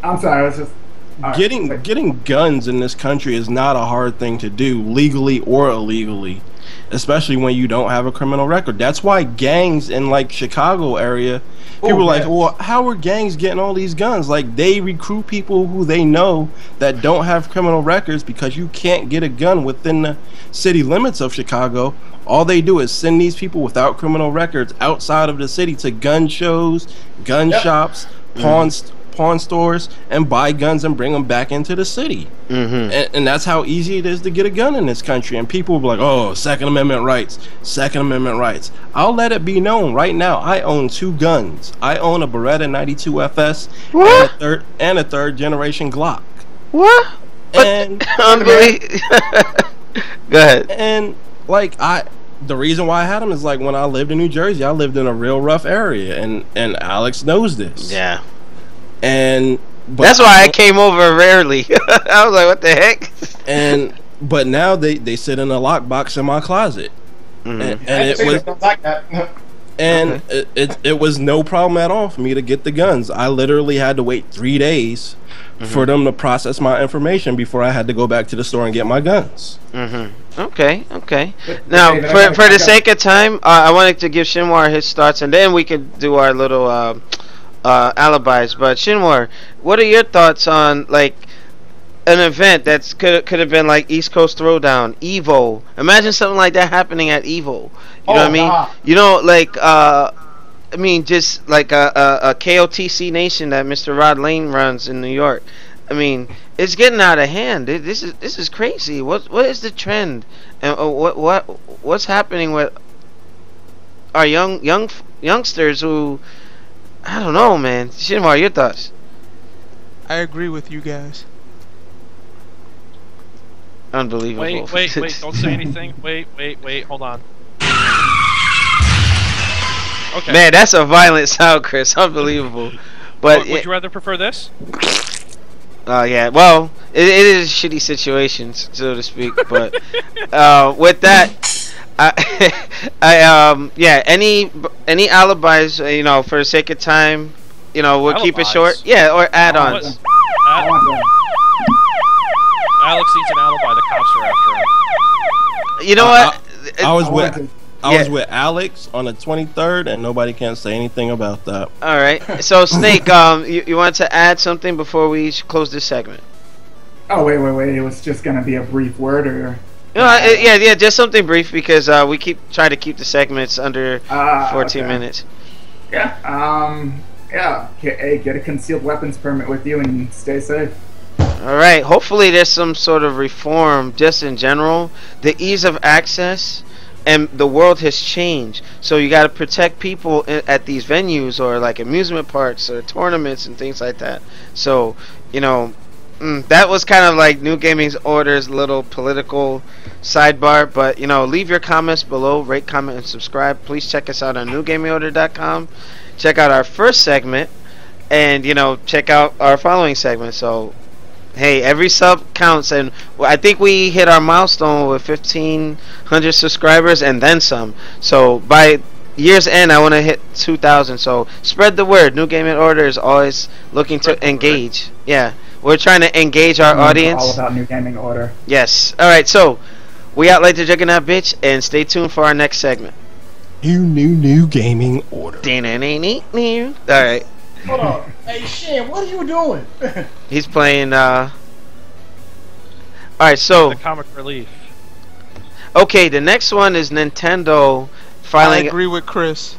I'm sorry, I was just getting guns in this country is not a hard thing to do, legally or illegally, especially when you don't have a criminal record. That's why gangs in like Chicago area, people are like, well, how are gangs getting all these guns? Like they recruit people who they know that don't have criminal records, because you can't get a gun within the city limits of Chicago. All they do is send these people without criminal records outside of the city to gun shows, gun shops, pawn stores, and buy guns and bring them back into the city. And that's how easy it is to get a gun in this country. And people will be like, oh, Second Amendment rights. I'll let it be known right now, I own 2 guns. I own a Beretta 92 FS and a third generation Glock. What? And go ahead. And like the reason why I had them is like when I lived in New Jersey, I lived in a real rough area, and Alex knows this. Yeah. And that's why I came over rarely. I was like, what the heck? But now they sit in a lockbox in my closet. And it was no problem at all for me to get the guns. I literally had to wait 3 days for them to process my information before I had to go back to the store and get my guns. Okay. Now, for the sake of time, I wanted to give Shinwar his thoughts, and then we could do our little alibis. But Shinwar, what are your thoughts on like an event that's could have been like East Coast Throwdown, Evo? Imagine something like that happening at Evo. You know what I mean? You know, like I mean, just like a KOTC Nation that Mr. Rod Lane runs in New York. I mean, it's getting out of hand. This is crazy. What is the trend, and what's happening with our youngsters who, I don't know, man. Shinwar, your thoughts? I agree with you guys. Unbelievable. Wait, don't say anything. Wait, hold on. Okay. Man, that's a violent sound, Chris. Unbelievable. But would you rather prefer this? Yeah. Well, it is shitty situations, so to speak. But with that, yeah. Any alibis? You know, for the sake of time, you know, we'll keep it short. Yeah, or add-ons. Alex needs an alibi. The cops are after him. You know what? I was with Alex on the 23rd, and nobody can say anything about that. All right. So, Snake, you want to add something before we close this segment? Oh, wait. It was just going to be a brief word, or... Yeah, just something brief, because we try to keep the segments under 14 minutes. Yeah. Hey, get a concealed weapons permit with you and stay safe. All right. Hopefully, there's some sort of reform, just in general. The ease of access... And the world has changed, so you got to protect people at these venues, or like amusement parks or tournaments and things like that. So, you know, that was kind of like New Gaming Order's little political sidebar. But, you know, leave your comments below, rate, comment, and subscribe. Please check us out on newgamingorder.com. Check out our first segment, and, you know, check out our following segment. So, hey, every sub counts, and I think we hit our milestone with 1,500 subscribers and then some. So by year's end, I want to hit 2,000. So spread the word. New Gaming Order is always looking to engage. Yeah, we're trying to engage our audience. All about New Gaming Order. Yes. All right. So we out like the Juggernaut bitch, and stay tuned for our next segment. New Gaming Order. All right. Hold on. Hey, Shan, what are you doing? He's playing. All right. So The comic relief. okay, the next one is Nintendo filing. I agree with Chris.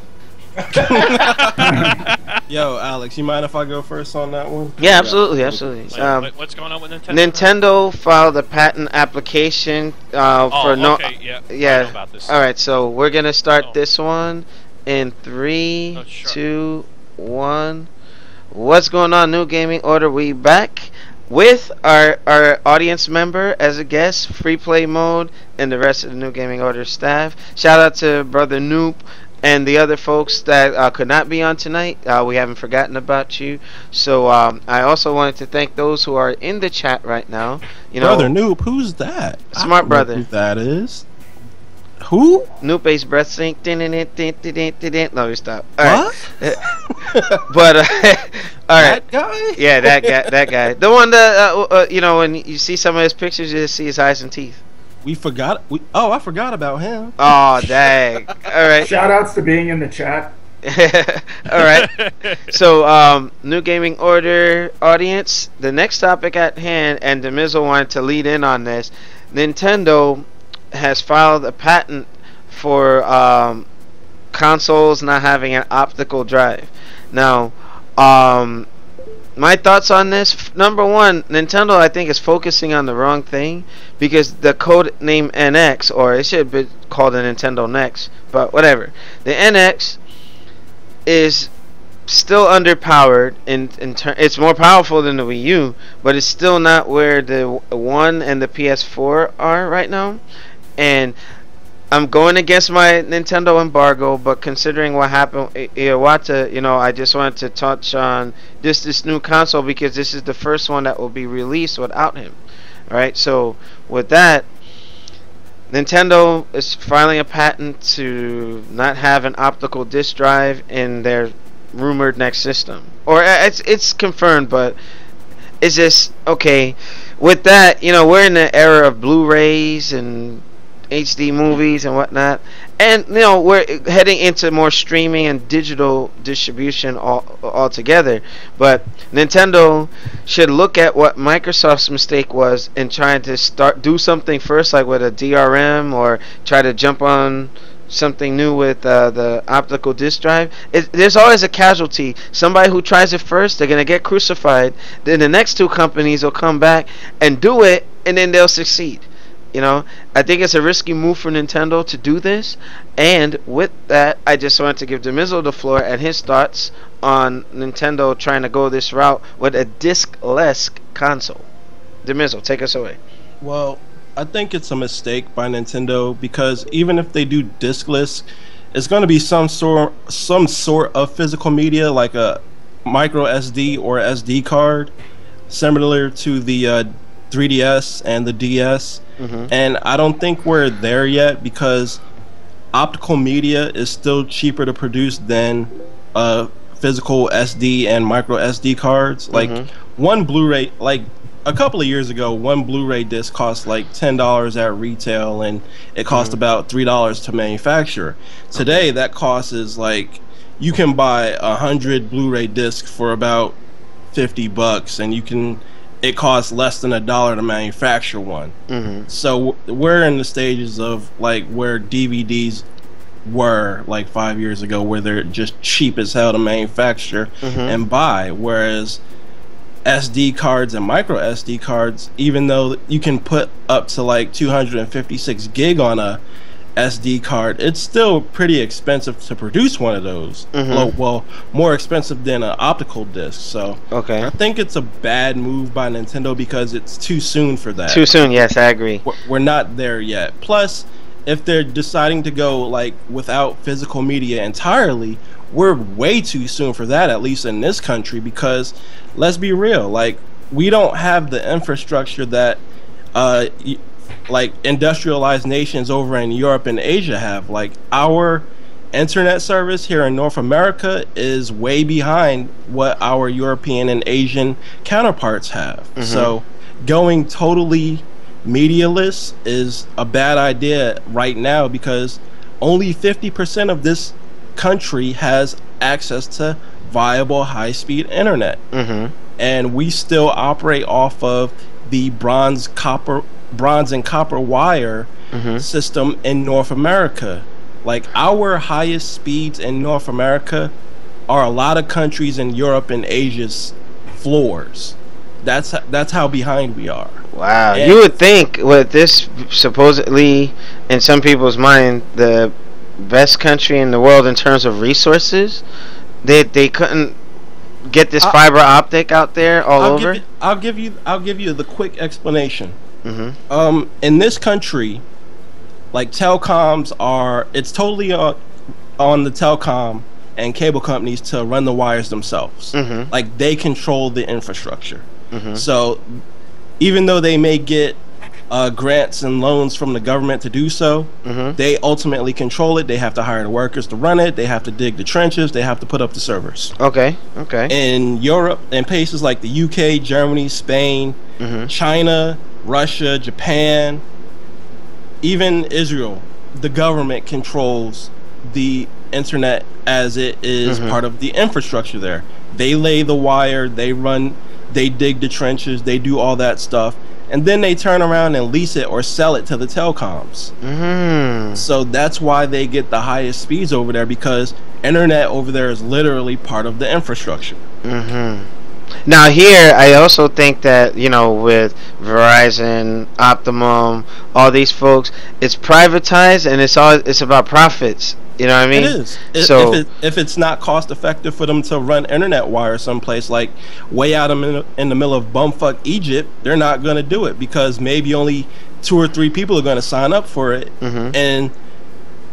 Yo, Alex, you mind if I go first on that one? Yeah, absolutely. What's going on with Nintendo? Nintendo filed a patent application for no. Okay, yeah. I Yeah. know about this. All right, so we're gonna start this one in 3, Oh, sure. 2, 1. What's going on, New Gaming Order? We back with our audience member as a guest, Free Play Mode, and the rest of the New Gaming Order staff. Shout out to Brother Noop and the other folks that could not be on tonight. We haven't forgotten about you. So I also wanted to thank those who are in the chat right now. You know, Brother Noob, who's that? Smart I don't know brother. who that is. Who? Noop Ace Breath Sync. No, we stop. All What? right. But all right. That guy? Yeah, that guy. The one that you know, when you see some of his pictures, you just see his eyes and teeth. We forgot. I forgot about him. Oh, dang. All right. Shout outs to being in the chat. All right. So, New Gaming Order audience, the next topic at hand, and Demizzle wanted to lead in on this. Nintendo has filed a patent for consoles not having an optical drive. Now, my thoughts on this: number one, Nintendo I think is focusing on the wrong thing, because the code name NX, or it should be called a Nintendo NEX, but whatever. The NX is still underpowered it's more powerful than the Wii U, but it's still not where the One and the PS4 are right now. And I'm going against my Nintendo embargo, but considering what happened, Iwata, you know, I just wanted to touch on this new console, because this is the first one that will be released without him. Alright, so with that, Nintendo is filing a patent to not have an optical disc drive in their rumored next system. Or it's confirmed, but it's just, okay, with that, you know, we're in the era of Blu-rays and HD movies and whatnot, and you know, we're heading into more streaming and digital distribution altogether. But Nintendo should look at what Microsoft's mistake was in trying to do something first, like with a DRM, or try to jump on something new with the optical disc drive. There's always a casualty. Somebody who tries it first, they're gonna get crucified. Then the next two companies will come back and do it, and then they'll succeed. You know, I think it's a risky move for Nintendo to do this. And with that, I just wanted to give Demizzle the floor and his thoughts on Nintendo trying to go this route with a disc-less console. Demizzle, take us away. Well, I think it's a mistake by Nintendo, because even if they do discless, it's going to be some sort of physical media, like a micro SD or SD card, similar to the 3DS and the DS. And I don't think we're there yet, because optical media is still cheaper to produce than physical SD and micro SD cards. Like one Blu-ray, like a couple of years ago, one Blu-ray disc cost like $10 at retail, and it cost about $3 to manufacture. Today, that cost is like, you can buy 100 Blu-ray discs for about $50, and it costs less than $1 to manufacture one. So we're in the stages of like where DVDs were like 5 years ago, where they're just cheap as hell to manufacture and buy, whereas SD cards and micro SD cards, even though you can put up to like 256 gig on a SD card, it's still pretty expensive to produce one of those. Well, more expensive than an optical disc. So I think it's a bad move by Nintendo, because it's too soon for that. Too soon, yes, I agree. We're not there yet. Plus, if they're deciding to go like without physical media entirely, we're way too soon for that, at least in this country, because let's be real, like, we don't have the infrastructure that like industrialized nations over in Europe and Asia have. Like, our internet service here in North America is way behind what our European and Asian counterparts have. So going totally medialess is a bad idea right now, because only 50% of this country has access to viable high-speed internet. And we still operate off of the bronze and copper wire system in North America. Like, our highest speeds in North America are a lot of countries in Europe and Asia's floors. That's how behind we are. Wow. And you would think with this supposedly, in some people's mind, the best country in the world in terms of resources, they couldn't get this fiber optic out there all over. I'll give you the quick explanation. In this country, like, telecoms it's totally on the telecom and cable companies to run the wires themselves. Like, they control the infrastructure. So even though they may get grants and loans from the government to do so, they ultimately control it. They have to hire the workers to run it. They have to dig the trenches. They have to put up the servers. Okay. In Europe and places like the UK, Germany, Spain, China, Russia, Japan, even Israel, the government controls the internet as it is part of the infrastructure there. They lay the wire, they dig the trenches, they do all that stuff, and then they turn around and lease it or sell it to the telecoms. So that's why they get the highest speeds over there, because internet over there is literally part of the infrastructure. Now here, I also think that, you know, with Verizon, Optimum, all these folks, it's privatized and it's about profits. You know what I mean? It is. So if it's not cost effective for them to run internet wire someplace, like way out in the middle of bumfuck Egypt, they're not going to do it, because maybe only 2 or 3 people are going to sign up for it, and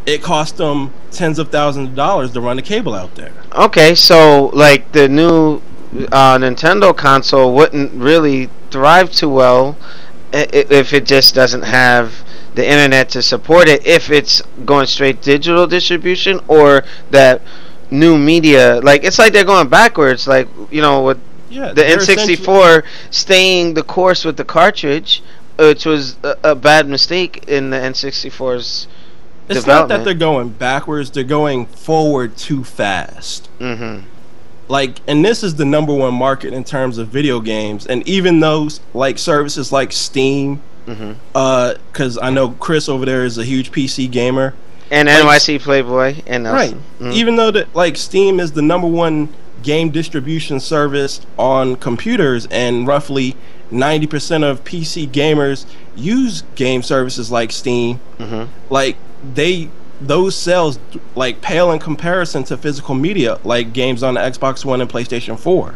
it costs them tens of thousands of dollars to run the cable out there. Okay, so like the new Nintendo console wouldn't really thrive too well if it just doesn't have the internet to support it, if it's going straight digital distribution, or that new media. Like, it's like they're going backwards, like, you know, with the N64 staying the course with the cartridge, which was a bad mistake in the N64's development. It's not that they're going backwards, they're going forward too fast. Like, and this is the #1 market in terms of video games, and even those like services like Steam, because I know Chris over there is a huge PC gamer, and like, NYC Playboy, and Nelson. Even though that, like, Steam is the #1 game distribution service on computers, and roughly 90% of PC gamers use game services like Steam, like those sales like pale in comparison to physical media, like games on the Xbox One and PlayStation 4.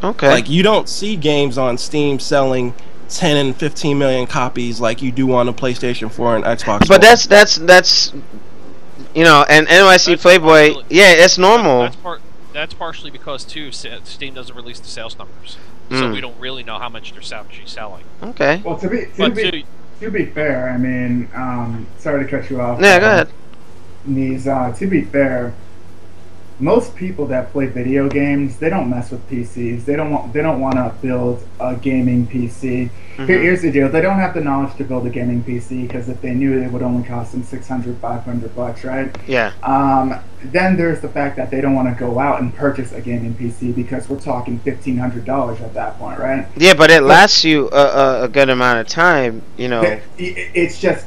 Okay. Like, you don't see games on Steam selling 10 and 15 million copies like you do on the PlayStation 4 and Xbox But One. that's you know, and NYC Playboy, yeah, it's normal. That's partially because too Steam doesn't release the sales numbers, so we don't really know how much they're actually selling. Okay. Well, to be fair, I mean, sorry to cut you off. Yeah, go ahead. To be fair, most people that play video games, they don't mess with PCs. They don't want to build a gaming PC. Here's the deal: they don't have the knowledge to build a gaming PC, because if they knew, it would only cost them $600-$500, right? Yeah. Then there's the fact that they don't want to go out and purchase a gaming PC, because we're talking $1,500 at that point, right? Yeah, but it lasts you a good amount of time, you know. It's just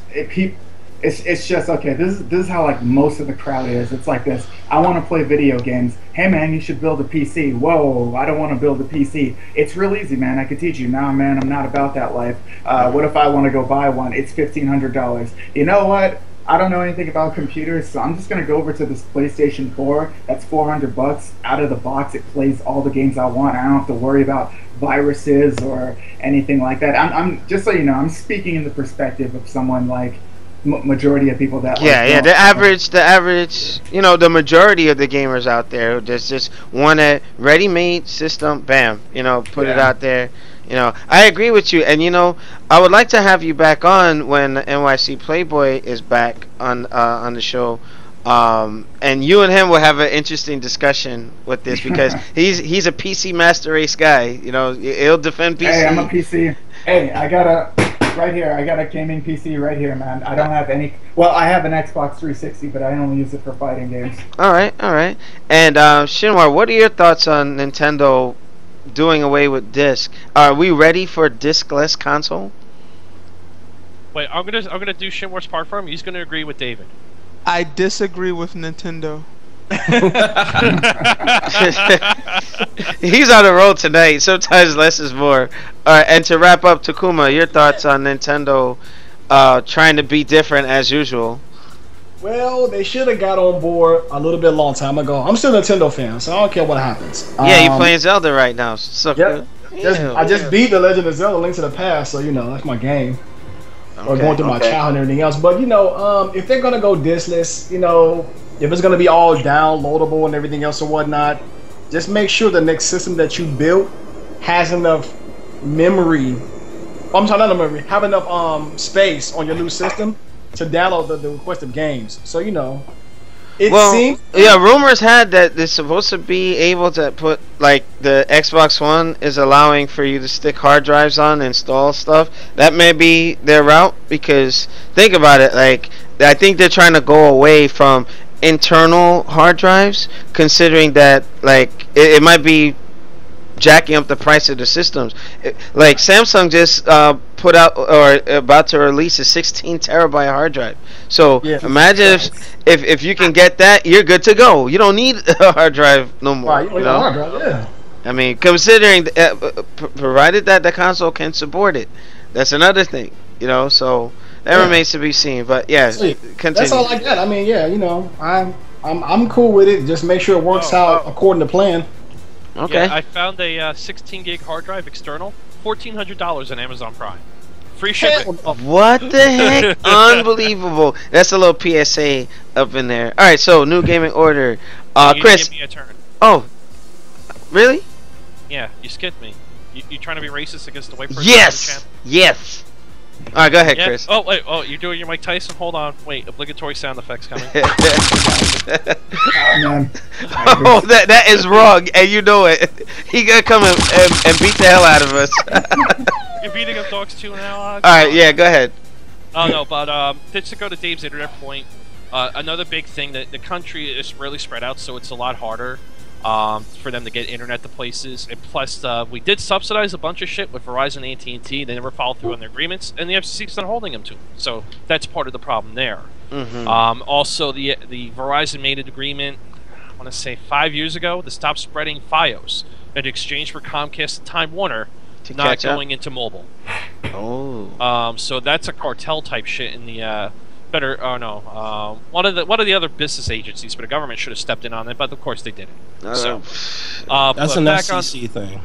okay. This is how, like, most of the crowd is. It's like this: I want to play video games. Hey man, you should build a PC. Whoa, I don't want to build a PC. It's real easy, man. I could teach you. Nah, man, I'm not about that life. What if I want to go buy one? It's $1,500. You know what? I don't know anything about computers, so I'm just gonna go over to this PlayStation 4. That's $400 out of the box. It plays all the games I want. I don't have to worry about viruses or anything like that. I'm just so you know, I'm speaking in the perspective of someone like majority of people that the average, you know, the majority of the gamers out there who just want a ready-made system, bam, you know, put it out there. You know, I agree with you, and you know, I would like to have you back on when NYC Playboy is back on the show, And you and him will have an interesting discussion with this because he's a PC Master Race guy. You know, he'll defend PC. Hey, I'm a PC. Hey, I got a gaming PC right here, man. I don't have any. Well, I have an Xbox 360, but I only use it for fighting games. All right. And Shinwar, what are your thoughts on Nintendo doing away with disc? Are we ready for a discless console? Wait, I'm gonna do Shinwar's part for him. He's gonna agree with David. I disagree with Nintendo. He's on a roll tonight. Sometimes less is more. All right, and to wrap up, Takuma, your thoughts on Nintendo trying to be different as usual? Well, they should have got on board a little bit long time ago. I'm still a Nintendo fan, so I don't care what happens. Yeah, you're playing Zelda right now. So yep. I just beat The Legend of Zelda: Link to the Past, so you know that's my game. Or going through my childhood and everything else. But you know, if they're gonna go discless, you know, if it's gonna be all downloadable and everything else or whatnot, just make sure the next system that you built has enough memory. I'm sorry, not memory. Have enough space on your new system to download the requested games. So you know, it seems. Yeah, rumors had that they're supposed to be able to put, like, the Xbox One is allowing for you to stick hard drives on and install stuff. That may be their route, because think about it, like, I think they're trying to go away from internal hard drives, considering that, like, it might be jacking up the price of the systems. Like Samsung just put out or about to release a 16 terabyte hard drive. So imagine if you can get that, you're good to go. You don't need a hard drive no more. Right, you know? Hard drive, yeah. I mean, considering provided that the console can support it, that's another thing. You know, so that remains to be seen. But yeah, continue. That's all like that. I mean, yeah, you know, I'm cool with it. Just make sure it works out according to plan. Okay. Yeah, I found a 16 gig hard drive external, $1,400 on Amazon Prime. Free shipping. What the heck? Unbelievable. That's a little PSA up in there. All right, so new gaming order. Chris. Give me a turn. Oh, really? Yeah, you skipped me. You trying to be racist against the white person? Yes. Yes. All right, go ahead, Chris. Oh wait, you're doing your Mike Tyson. Hold on, wait. Obligatory sound effects coming. Oh, that is wrong, and you know it. He gonna come and beat the hell out of us. You're beating up dogs too now. All right, yeah, go ahead. Oh no, but just to go to Dave's internet point, another big thing that the country is really spread out, so it's a lot harder for them to get internet to places. And plus, we did subsidize a bunch of shit with Verizon and AT&T. They never followed through on their agreements, and the FCC's not holding them to them. So that's part of the problem there. Mm-hmm. Also, the Verizon made an agreement, I want to say 5 years ago, to stop spreading FiOS in exchange for Comcast and Time Warner not going into mobile. Oh. So that's a cartel type shit in the one of the other business agencies, but the government should have stepped in on it, but of course they didn't. So that's an FCC thing.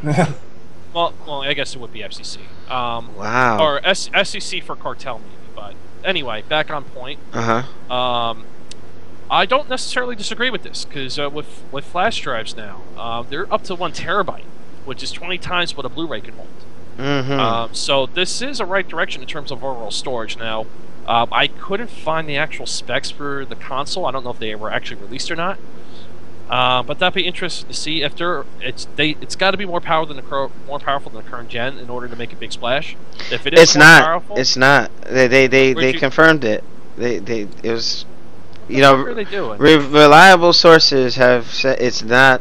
well, I guess it would be FCC. Wow. Or SEC for cartel, maybe. But anyway, back on point. I don't necessarily disagree with this because with flash drives now, they're up to 1 terabyte, which is 20 times what a Blu-ray can hold. Mm-hmm. So this is a right direction in terms of overall storage. Now, I couldn't find the actual specs for the console. I don't know if they were actually released or not. But that'd be interesting to see if it's got to be more powerful than the current gen in order to make a big splash. If it is powerful, it's not. They confirmed it. It was, you know, what are they doing? Reliable sources have said it's not.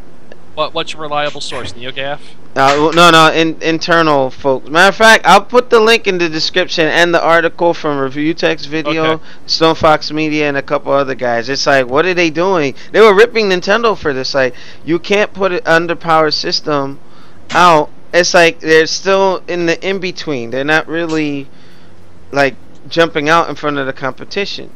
What's a reliable source? NeoGAF? No, internal folks. Matter of fact, I'll put the link in the description and the article from ReviewTech's video, Stone Fox Media, and a couple other guys. It's like, what are they doing? They were ripping Nintendo for this. Like, you can't put an underpowered system out. It's like they're still in the in-between. They're not really, like, jumping out in front of the competition.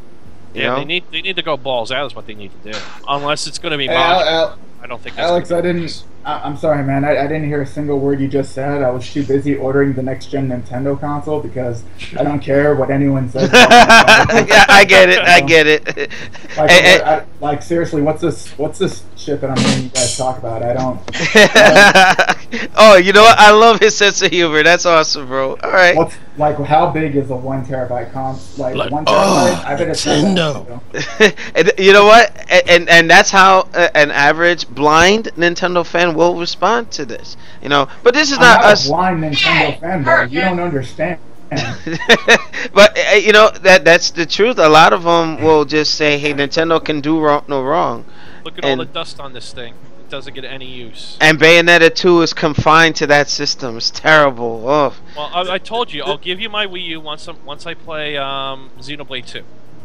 You know? They need to go balls out is what they need to do. Unless it's going to be modular. I don't think that's Alex, I'm sorry, man. I didn't hear a single word you just said. I was too busy ordering the next-gen Nintendo console because I don't care what anyone says. I get it. Like, seriously, what's this shit that I'm hearing you guys talk about? I don't. Oh, you know what? I love his sense of humor. That's awesome, bro. All right. Like, how big is a 1 terabyte comp? Like 1 terabyte? I bet it's Nintendo. And you know what? And that's how an average blind Nintendo fan will respond to this. You know, but this is I'm not not us. a blind Nintendo fanboy. You don't understand. But you know that's the truth. A lot of them will just say, "Hey, Nintendo can do no wrong." Look at all the dust on this thing. It doesn't get any use. And Bayonetta 2 is confined to that system. It's terrible. Oh. Well, I told you, I'll give you my Wii U once I play Xenoblade 2.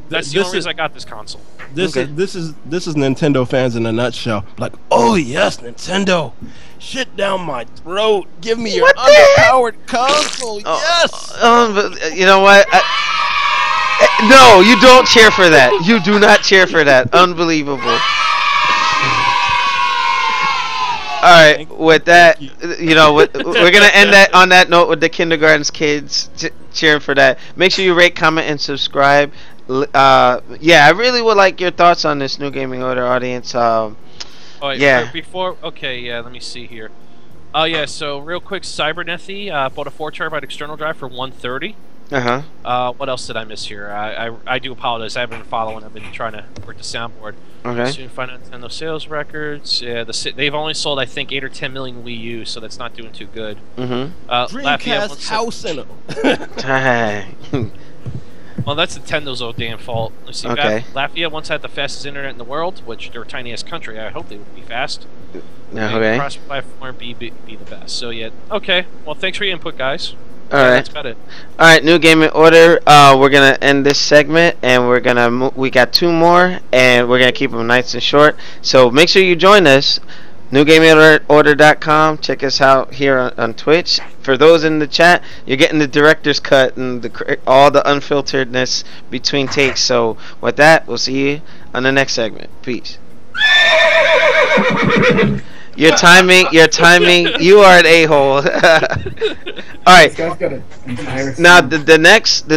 That's the only reason I got this console. This is Nintendo fans in a nutshell. Like, oh yes, Nintendo, shit down my throat. Give me your underpowered console. Yes. But you know what? No, you don't cheer for that. You do not cheer for that. Unbelievable. All right, with that, you know, we're gonna end that on that note with the kindergarten's kids cheering for that. Make sure you rate, comment, and subscribe. Yeah, I really would like your thoughts on this New Gaming Order audience. Oh, yeah. Let me see here. Oh yeah, so real quick, Cybernethy bought a 4 terabyte external drive for $130. What else did I miss here? I do apologize. I haven't been following. I've been trying to work the soundboard. Okay. Soon find Nintendo sales records. Yeah, they've only sold I think 8 or 10 million Wii U, so that's not doing too good. Dreamcast house in them. Well, that's Nintendo's old damn fault. Let's see. Okay. Latvia once had the fastest internet in the world, which they're a tiny ass country. I hope they would be fast. Okay. Cross-platform be the best. So yeah. Okay. Well, thanks for your input, guys. All right. That's about it. All right, New Gaming Order. We're gonna end this segment, and we got 2 more, and we're gonna keep them nice and short. So make sure you join us. NewGamingOrder.com. Check us out here on Twitch. For those in the chat, you're getting the director's cut and all the unfilteredness between takes. So with that, we'll see you on the next segment. Peace. Your timing, you are an a-hole. Alright. Now the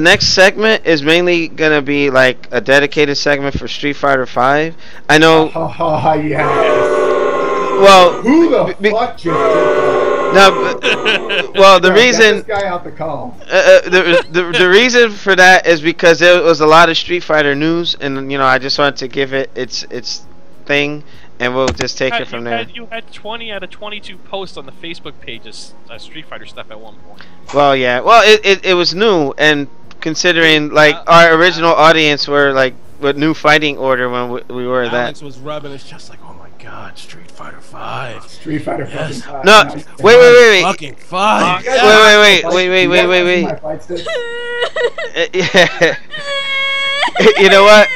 next segment is mainly gonna be like a dedicated segment for Street Fighter 5. I know. Oh yes. Well, who the fuck just did that? No, well, the reason get this guy out the call. The reason for that is because there was a lot of Street Fighter news, and you know I just wanted to give it its thing, and we'll just take it from there. You had 20 out of 22 posts on the Facebook pages Street Fighter stuff at one point. Well, yeah. Well, it was new, and considering like our original audience were like with New Fighting Order when we were Alex that. Alex was rubbing his chest like, oh my God, Street Fighter 5. Street Fighter 5. No, wait. Fucking 5. Wait. Yeah. You know what?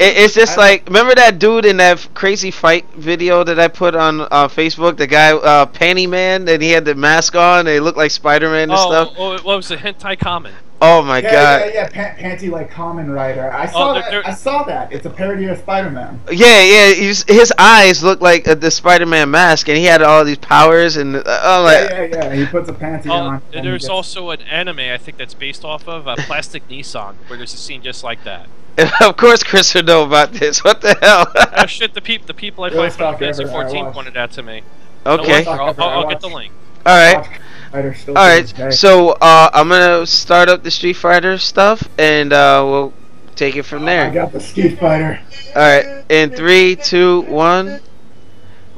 It's just like, remember that dude in that crazy fight video that I put on Facebook? The guy, Panty Man, and he had the mask on. They looked like Spider-Man and stuff. Oh, what was it? Hentai Common. Oh my God! Yeah. Panty like Common Rider. I saw that. I saw that. It's a parody of Spider-Man. Yeah. His eyes look like the Spider-Man mask, and he had all these powers. And yeah. He puts a panty on. There's also an anime I think that's based off of Plastic Nissan, where there's a scene just like that. Of course, Chris would know about this. What the hell? Oh shit! The people I play Final Fantasy 14 pointed out to me. Okay. I'll get the link. All right. So I'm gonna start up the Street Fighter stuff, and we'll take it from there. I got the Street Fighter. All right. In 3, 2, 1.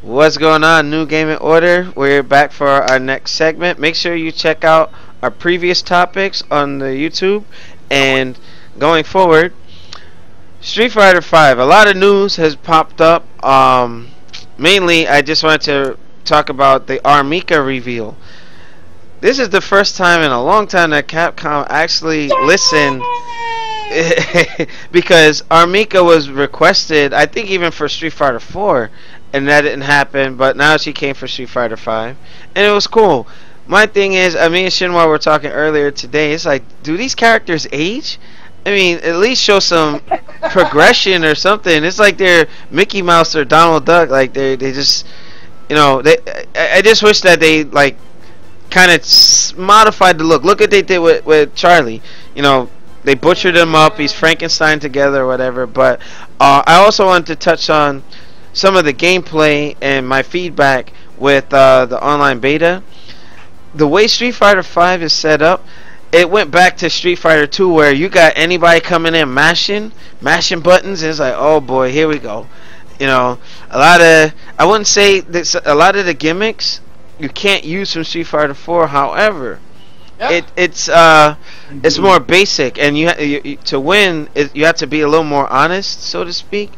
What's going on, New Gaming Order? We're back for our next segment. Make sure you check out our previous topics on the YouTube, and going forward, Street Fighter 5. A lot of news has popped up. Mainly, I just wanted to talk about the Armika reveal. This is the first time in a long time that Capcom actually listened, because Armika was requested, I think even for Street Fighter 4, and that didn't happen, but now she came for Street Fighter 5, and it was cool. My thing is, me and Shinwa were talking earlier today, it's like, do these characters age? I mean, at least show some progression or something. It's like they're Mickey Mouse or Donald Duck, like they just, you know, I just wish that they like kind of modified the look. Look what they did with Charlie. You know, they butchered him up. He's Frankenstein together or whatever. But I also wanted to touch on some of the gameplay and my feedback with the online beta. The way Street Fighter 5 is set up, it went back to Street Fighter 2 where you got anybody coming in mashing buttons, and it's like, oh boy, here we go. You know, I wouldn't say that a lot of the gimmicks you can't use from Street Fighter 4. However, it's more basic, and you to win you have to be a little more honest, so to speak.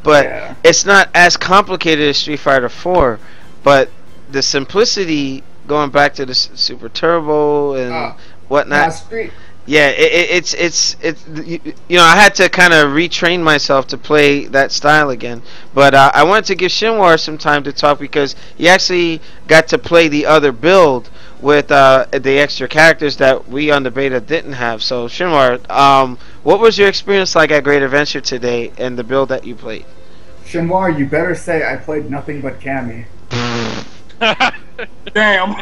But it's not as complicated as Street Fighter 4. But the simplicity, going back to the Super Turbo and whatnot. Yeah, it's you know, I had to kind of retrain myself to play that style again. But I wanted to give Shinwar some time to talk because he actually got to play the other build with the extra characters that we on the beta didn't have. So Shinwar, what was your experience like at Great Adventure today and the build that you played? Shinwar, you better say I played nothing but Cammy. Damn.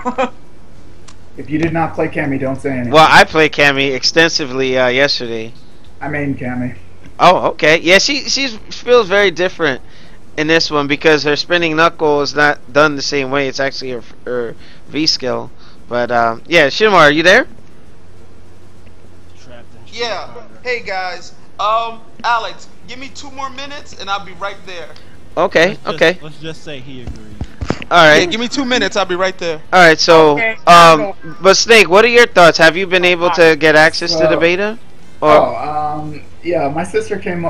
If you did not play Cammy, don't say anything. Well, I played Cammy extensively yesterday. I main Cammy. Oh, okay. Yeah, she feels very different in this one because her spinning knuckle is not done the same way. It's actually her V skill. But yeah, Shinwar, are you there? Yeah. Hey guys. Alex, give me 2 more minutes and I'll be right there. Okay. Let's just say he agrees. All right. Yeah, give me 2 minutes. I'll be right there. All right. So, Okay, but Snake, what are your thoughts? Have you been able to get access to the beta? Or Yeah. My sister came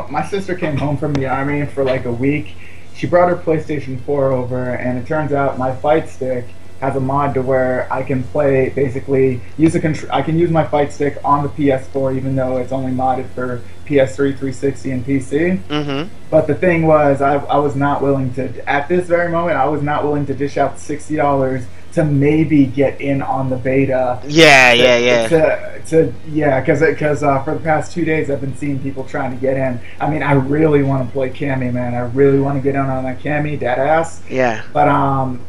home from the army for like a week. She brought her PlayStation 4 over, and it turns out my fight stick has a mod to where I can play, basically use I can use my fight stick on the PS4, even though it's only modded for PS3, 360, and PC. Mm-hmm. But the thing was, I was not willing to, at this very moment, I was not willing to dish out $60 to maybe get in on the beta. Yeah. Because for the past 2 days I've been seeing people trying to get in. I mean, I really want to play Cammy, man. I really want to get in on that Cammy, that ass. Yeah. But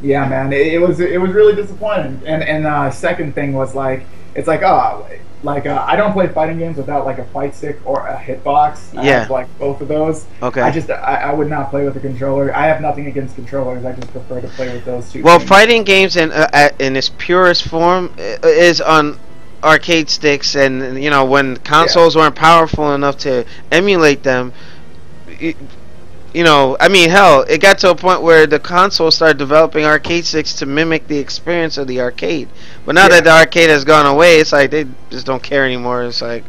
yeah, man, it was really disappointing. And second thing was like, it's like, I don't play fighting games without like a fight stick or a hitbox. I have like both of those. Okay. I would not play with a controller. I have nothing against controllers. I just prefer to play with those two. Well, things. fighting games in its purest form is on arcade sticks, and you know, when consoles weren't powerful enough to emulate them. You know, I mean, hell, it got to a point where the console started developing arcade sticks to mimic the experience of the arcade. But now that the arcade has gone away, it's like they just don't care anymore. It's like,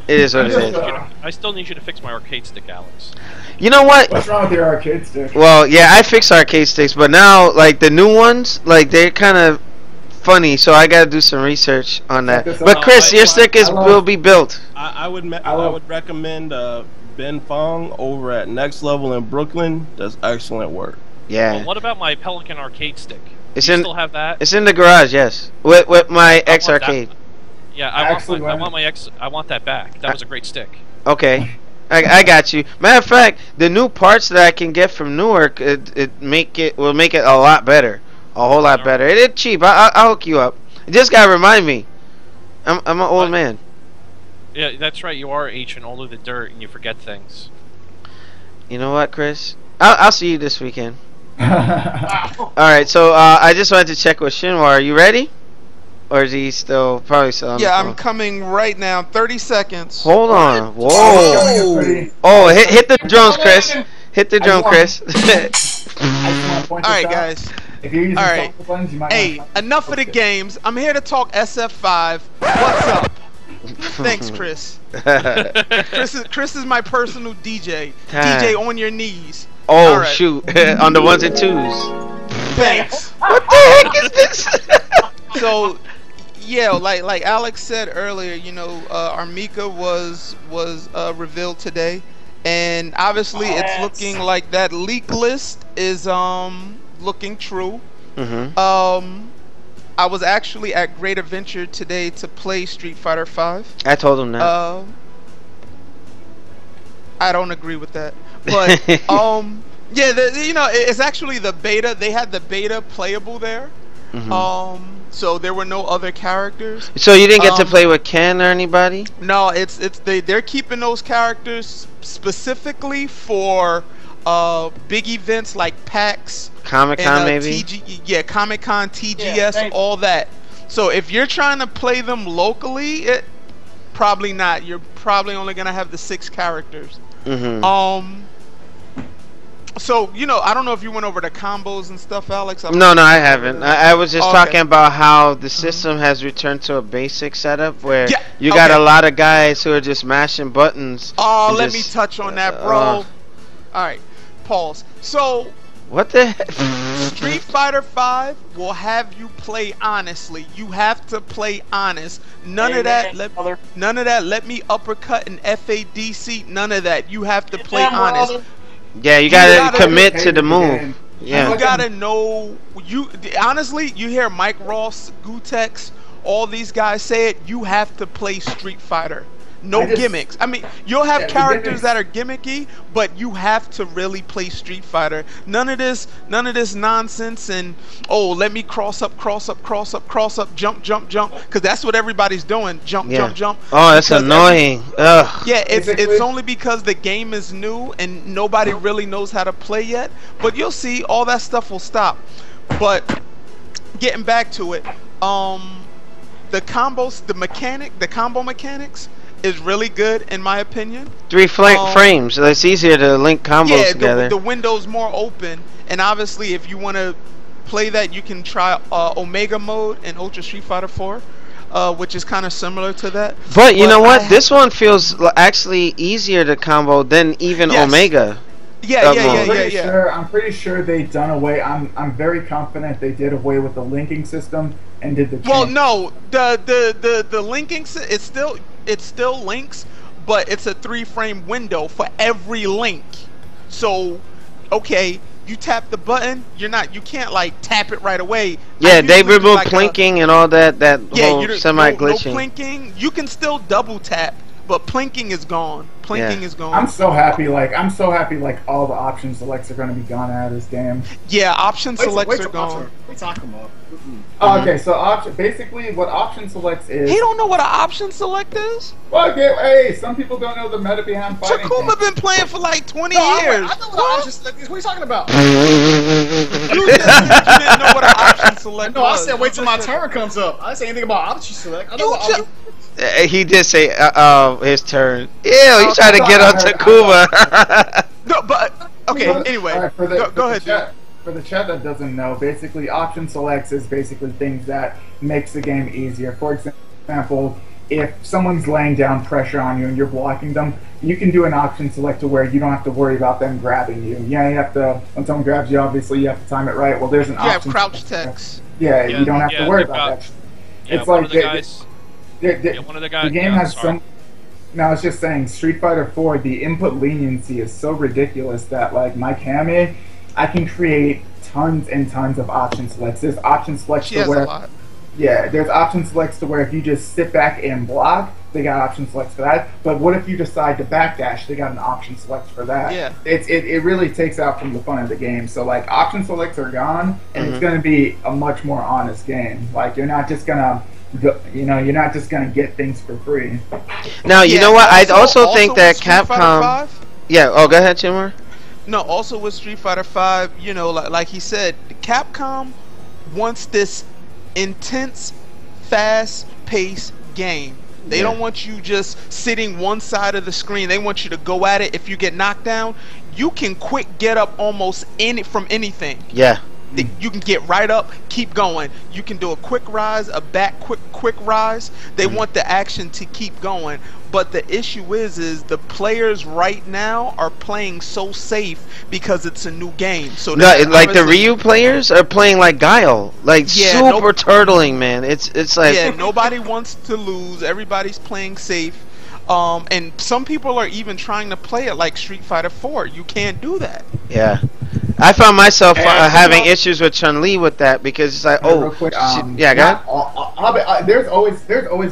it is what it is. I still need you to fix my arcade stick, Alex. You know what? What's wrong with your arcade stick? Well, yeah, I fix arcade sticks, but now, like, the new ones, like, they're kind of funny, so I gotta do some research on that. But Chris, your stick will be built. I would recommend Ben Fong over at Next Level in Brooklyn does excellent work. Yeah. Well, what about my Pelican arcade stick? Do you still have that? It's in the garage, yes. With my X arcade. Yeah, I want that back. That was a great stick. Okay. I got you. Matter of fact, the new parts that I can get from Newark, will make it a lot better, a whole lot better. It's cheap. I'll hook you up. You just gotta remind me. I'm an old man. Yeah, that's right. You are ancient, older than dirt, and you forget things. You know what, Chris? I'll see you this weekend. All right. So I just wanted to check with Shinwar. Are you ready? Or is he probably still on the phone? I'm coming right now. 30 seconds. Hold on. Whoa. Oh, hit the drums, Chris. Hit the drum, Chris. Alright, guys. If you're using buttons, you might enough of the games. I'm here to talk SF5. What's up? Thanks, Chris. Chris is my personal DJ. DJ on your knees. Oh, shoot. On the ones and twos. Thanks. What the heck is this? So, yeah, like Alex said earlier, you know, Armika was revealed today, and obviously it's looking like that leak list is looking true. Mm-hmm. I was actually at Great Adventure today to play Street Fighter V. I told him that. I don't agree with that, but yeah, you know, it's actually the beta. They had the beta playable there. Mm-hmm. So there were no other characters. So you didn't get to play with Ken or anybody? No, they're keeping those characters specifically for big events like PAX, Comic-Con, maybe? Comic-Con, TGS, all that. So if you're trying to play them locally, probably not. You're probably only gonna have the 6 characters. So I don't know if you went over the combos and stuff, Alex. No, I haven't. I was just talking about how the system has returned to a basic setup where you got a lot of guys who are just mashing buttons. Oh, let me touch on that, bro. All right, pause. So what the heck? Street Fighter V will have you play honestly. You have to play honest. None of that. Let me uppercut and FADC. None of that. You have to play honest. Yeah, you gotta commit to the move. Yeah, you gotta know. Honestly, you hear Mike Ross, Gutex, all these guys say it. You have to play Street Fighter. No gimmicks. I mean, you'll have characters that are gimmicky, but you have to really play Street Fighter. None of this nonsense and let me cross up, jump, because that's what everybody's doing. Jump. Oh, that's annoying. Ugh. Yeah, it's only because the game is new and nobody really knows how to play yet. But you'll see, all that stuff will stop. But getting back to it, the combos, the combo mechanics is really good in my opinion. 3 frames, so it's easier to link combos together. The window's more open, and obviously if you want to play that, you can try Omega mode in Ultra Street Fighter 4, which is kind of similar to that. But you know what? This one feels actually easier to combo than even Omega. Yeah. I'm pretty sure they've done away. I'm very confident they did away with the linking system and did the. Well, no, the linking it still links, but it's a 3-frame window for every link. So, okay, you tap the button, you can't like tap it right away. Yeah, they removed plinking and all that whole semi-glitching. No plinking. You can still double tap, but plinking is gone. Is gone. I'm so happy. Like all the option selects are going to be gone out of this game. Yeah, option selects are gone. What are you talking about? Oh, okay, so basically what option selects is... He don't know what an option select is? Well, okay, hey, some people don't know the meta behind fighting. Takuma been playing for like 20 years. I know what option select is. What are you talking about? You didn't know what an option select was. No, I said wait till my turn comes up. I didn't say anything about option select. I know what option... He did say, his turn. Ew, he's trying to get on Takuma. No, but, okay, anyway, go ahead, For the chat that doesn't know, basically option selects is basically things that makes the game easier. For example, if someone's laying down pressure on you and you're blocking them, you can do an option select to where you don't have to worry about them grabbing you. Yeah, you have to, when someone grabs you, obviously you have to time it right. Well, there's an option. Yeah, crouch text. Yeah, you don't have to worry about that. Yeah, it's one like of the guys. one of the guys. The game has some. No, I was just saying, Street Fighter 4, the input leniency is so ridiculous that, like, my Kame, I can create tons and tons of option selects. There's option selects to where, there's option selects to where if you just sit back and block, they got option selects for that. But what if you decide to backdash? They got an option select for that. Yeah. It really takes out from the fun of the game. So like option selects are gone, and it's going to be a much more honest game. Like you're not just gonna. You're not just gonna get things for free. Now you know what? I also think that Capcom. Yeah. Oh, go ahead, Chimmer. No. Also with Street Fighter V, like he said, Capcom wants this intense, fast-paced game. They don't want you just sitting one side of the screen. They want you to go at it. If you get knocked down, you can quick get up almost from anything. Yeah. You can get right up, keep going. You can do a quick rise, a back quick rise. They want the action to keep going. But the issue is the players right now are playing so safe because it's a new game. So like the Ryu players are playing like Guile, like super turtling, man. It's like nobody wants to lose. Everybody's playing safe. And some people are even trying to play it like Street Fighter 4. You can't do that. Yeah. I found myself having issues with Chun-Li with that because it's like, real quick, go ahead. There's always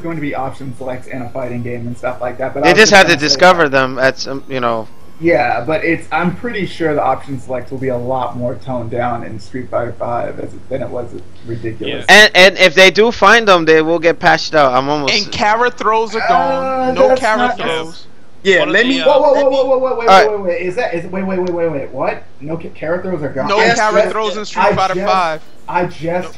going to be option selects in a fighting game and stuff like that. But they just have to discover them at some, Yeah, but I'm pretty sure the option select will be a lot more toned down in Street Fighter V than it was ridiculous. Yeah. And if they do find them, they will get patched out. I'm almost. And carrot throws are gone. No carrot throws. Yeah, let me. Wait. Wait. What? No carrot throws are gone. No carrot throws in Street Fighter V. I just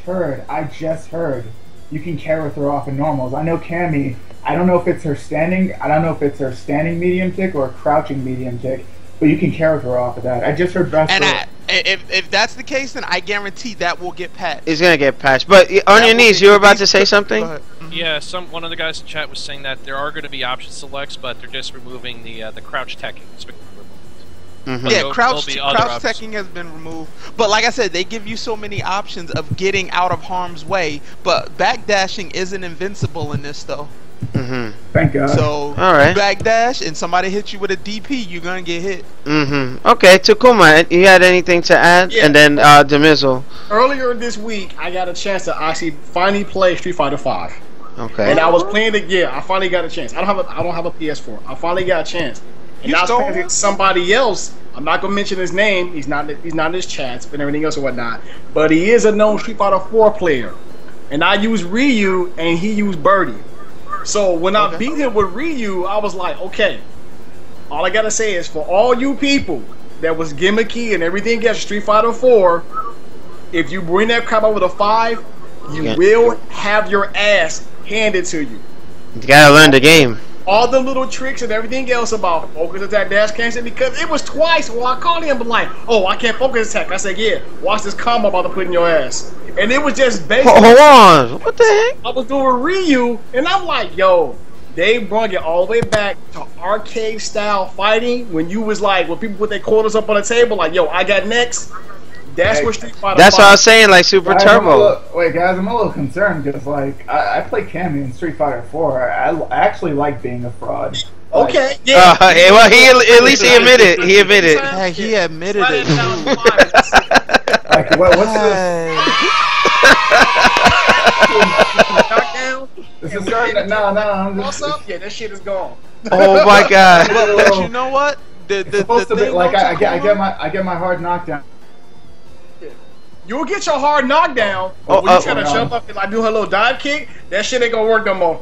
heard you can carry throw off in normals. I know Cammy. I don't know if it's her standing. I don't know if it's her standing medium tick or a crouching medium tick, but you can carry throw off of that. I just heard best. And if that's the case, then I guarantee that will get patched. It's gonna get patched. But on your knees, you were about to say something. Yeah, one of the guys in chat was saying that there are going to be option selects, but they're just removing the crouch teching. Yeah, crouch teching has been removed. But like I said, they give you so many options of getting out of harm's way. But backdashing isn't invincible in this, though. Thank God. So, all right. Backdash and somebody hits you with a DP, you're going to get hit. Okay, Takuma, you had anything to add? Yeah. And then Demizzle. Earlier this week, I got a chance to actually finally play Street Fighter V. Okay. And I was playing it. Yeah, I finally got a chance. I don't have a PS4. I finally got a chance. And I was playing against somebody else. I'm not gonna mention his name. He's not in his chats and everything else or whatnot. But he is a known Street Fighter 4 player. And I used Ryu and he used Birdie. So when I beat him with Ryu, I was like, okay. All I gotta say is for all you people that was gimmicky and everything else, Street Fighter 4, if you bring that crap over to 5, you will have your ass handed to you. You gotta learn the game. All the little tricks and everything else about focus attack, dash cancel, because it was twice where I called him like, oh, I can't focus attack. I said, yeah, watch this combo I'm about to put in your ass. And it was just basically. Hold on, what the heck? I was doing Ryu, and I'm like, yo, they brought it all the way back to arcade style fighting when you was like, when people put their quarters up on the table, like, yo, I got next. That's what Street Fighter. That's what I was saying, like Super Turbo. Wait, guys, I'm a little concerned because, like, I play Cammy in Street Fighter 4. I actually like being a fraud. Okay, yeah. Well, at least he admitted. He admitted. Yeah, he admitted it. Like, what's this? This is starting. No. What's up? Yeah, that shit is gone. Oh my God. But you know what? It's supposed to be like I get my hard knockdown. You'll get your hard knockdown, but when you try to jump up and like do her little dive kick, that shit ain't gonna work no more.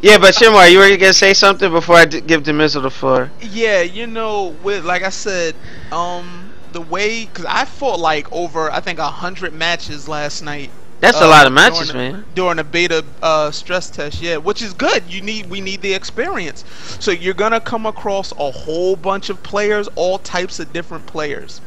Yeah, but Shimar, you were gonna say something before I give Demizzle the floor. Yeah, you know, with like I said, the way, cause I fought like over I think 100 matches last night. That's a lot of matches, man. During a beta stress test, yeah, which is good. We need the experience. So you're gonna come across a whole bunch of players, all types of different players.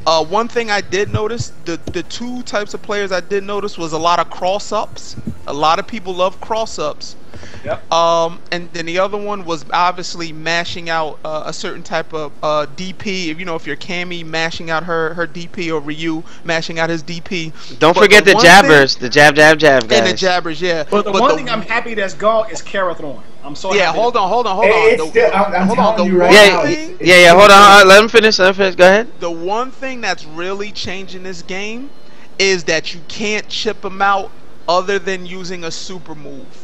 One thing I did notice, the two types of players I did notice was a lot of cross-ups. A lot of people love cross-ups. Yep. And then the other one was obviously mashing out a certain type of DP. If you're Cammy mashing out her DP, or Ryu mashing out his DP. Don't forget the jabbers, the jab guys. And the jabbers, yeah. But the one thing I'm happy that's gone is Karathorn. I'm so happy. Yeah, hold on. I'm telling you right now. Yeah, hold on. Let him finish. Go ahead. The one thing that's really changing this game is that you can't chip them out other than using a super move.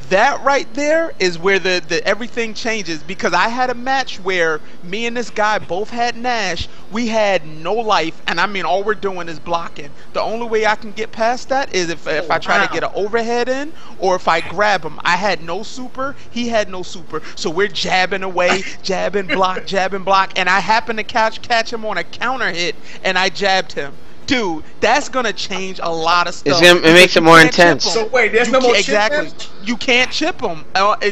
That right there is where the everything changes, because I had a match where me and this guy both had Nash. We had no life, and I mean all we're doing is blocking. The only way I can get past that is if I try to get an overhead in, or if I grab him. I had no super, he had no super, so we're jabbing away, jabbing block, and I happened to catch him on a counter hit, and I jabbed him. Dude, that's gonna change a lot of stuff. It makes it more intense. So wait, there's no more chip. Exactly. You can't chip them.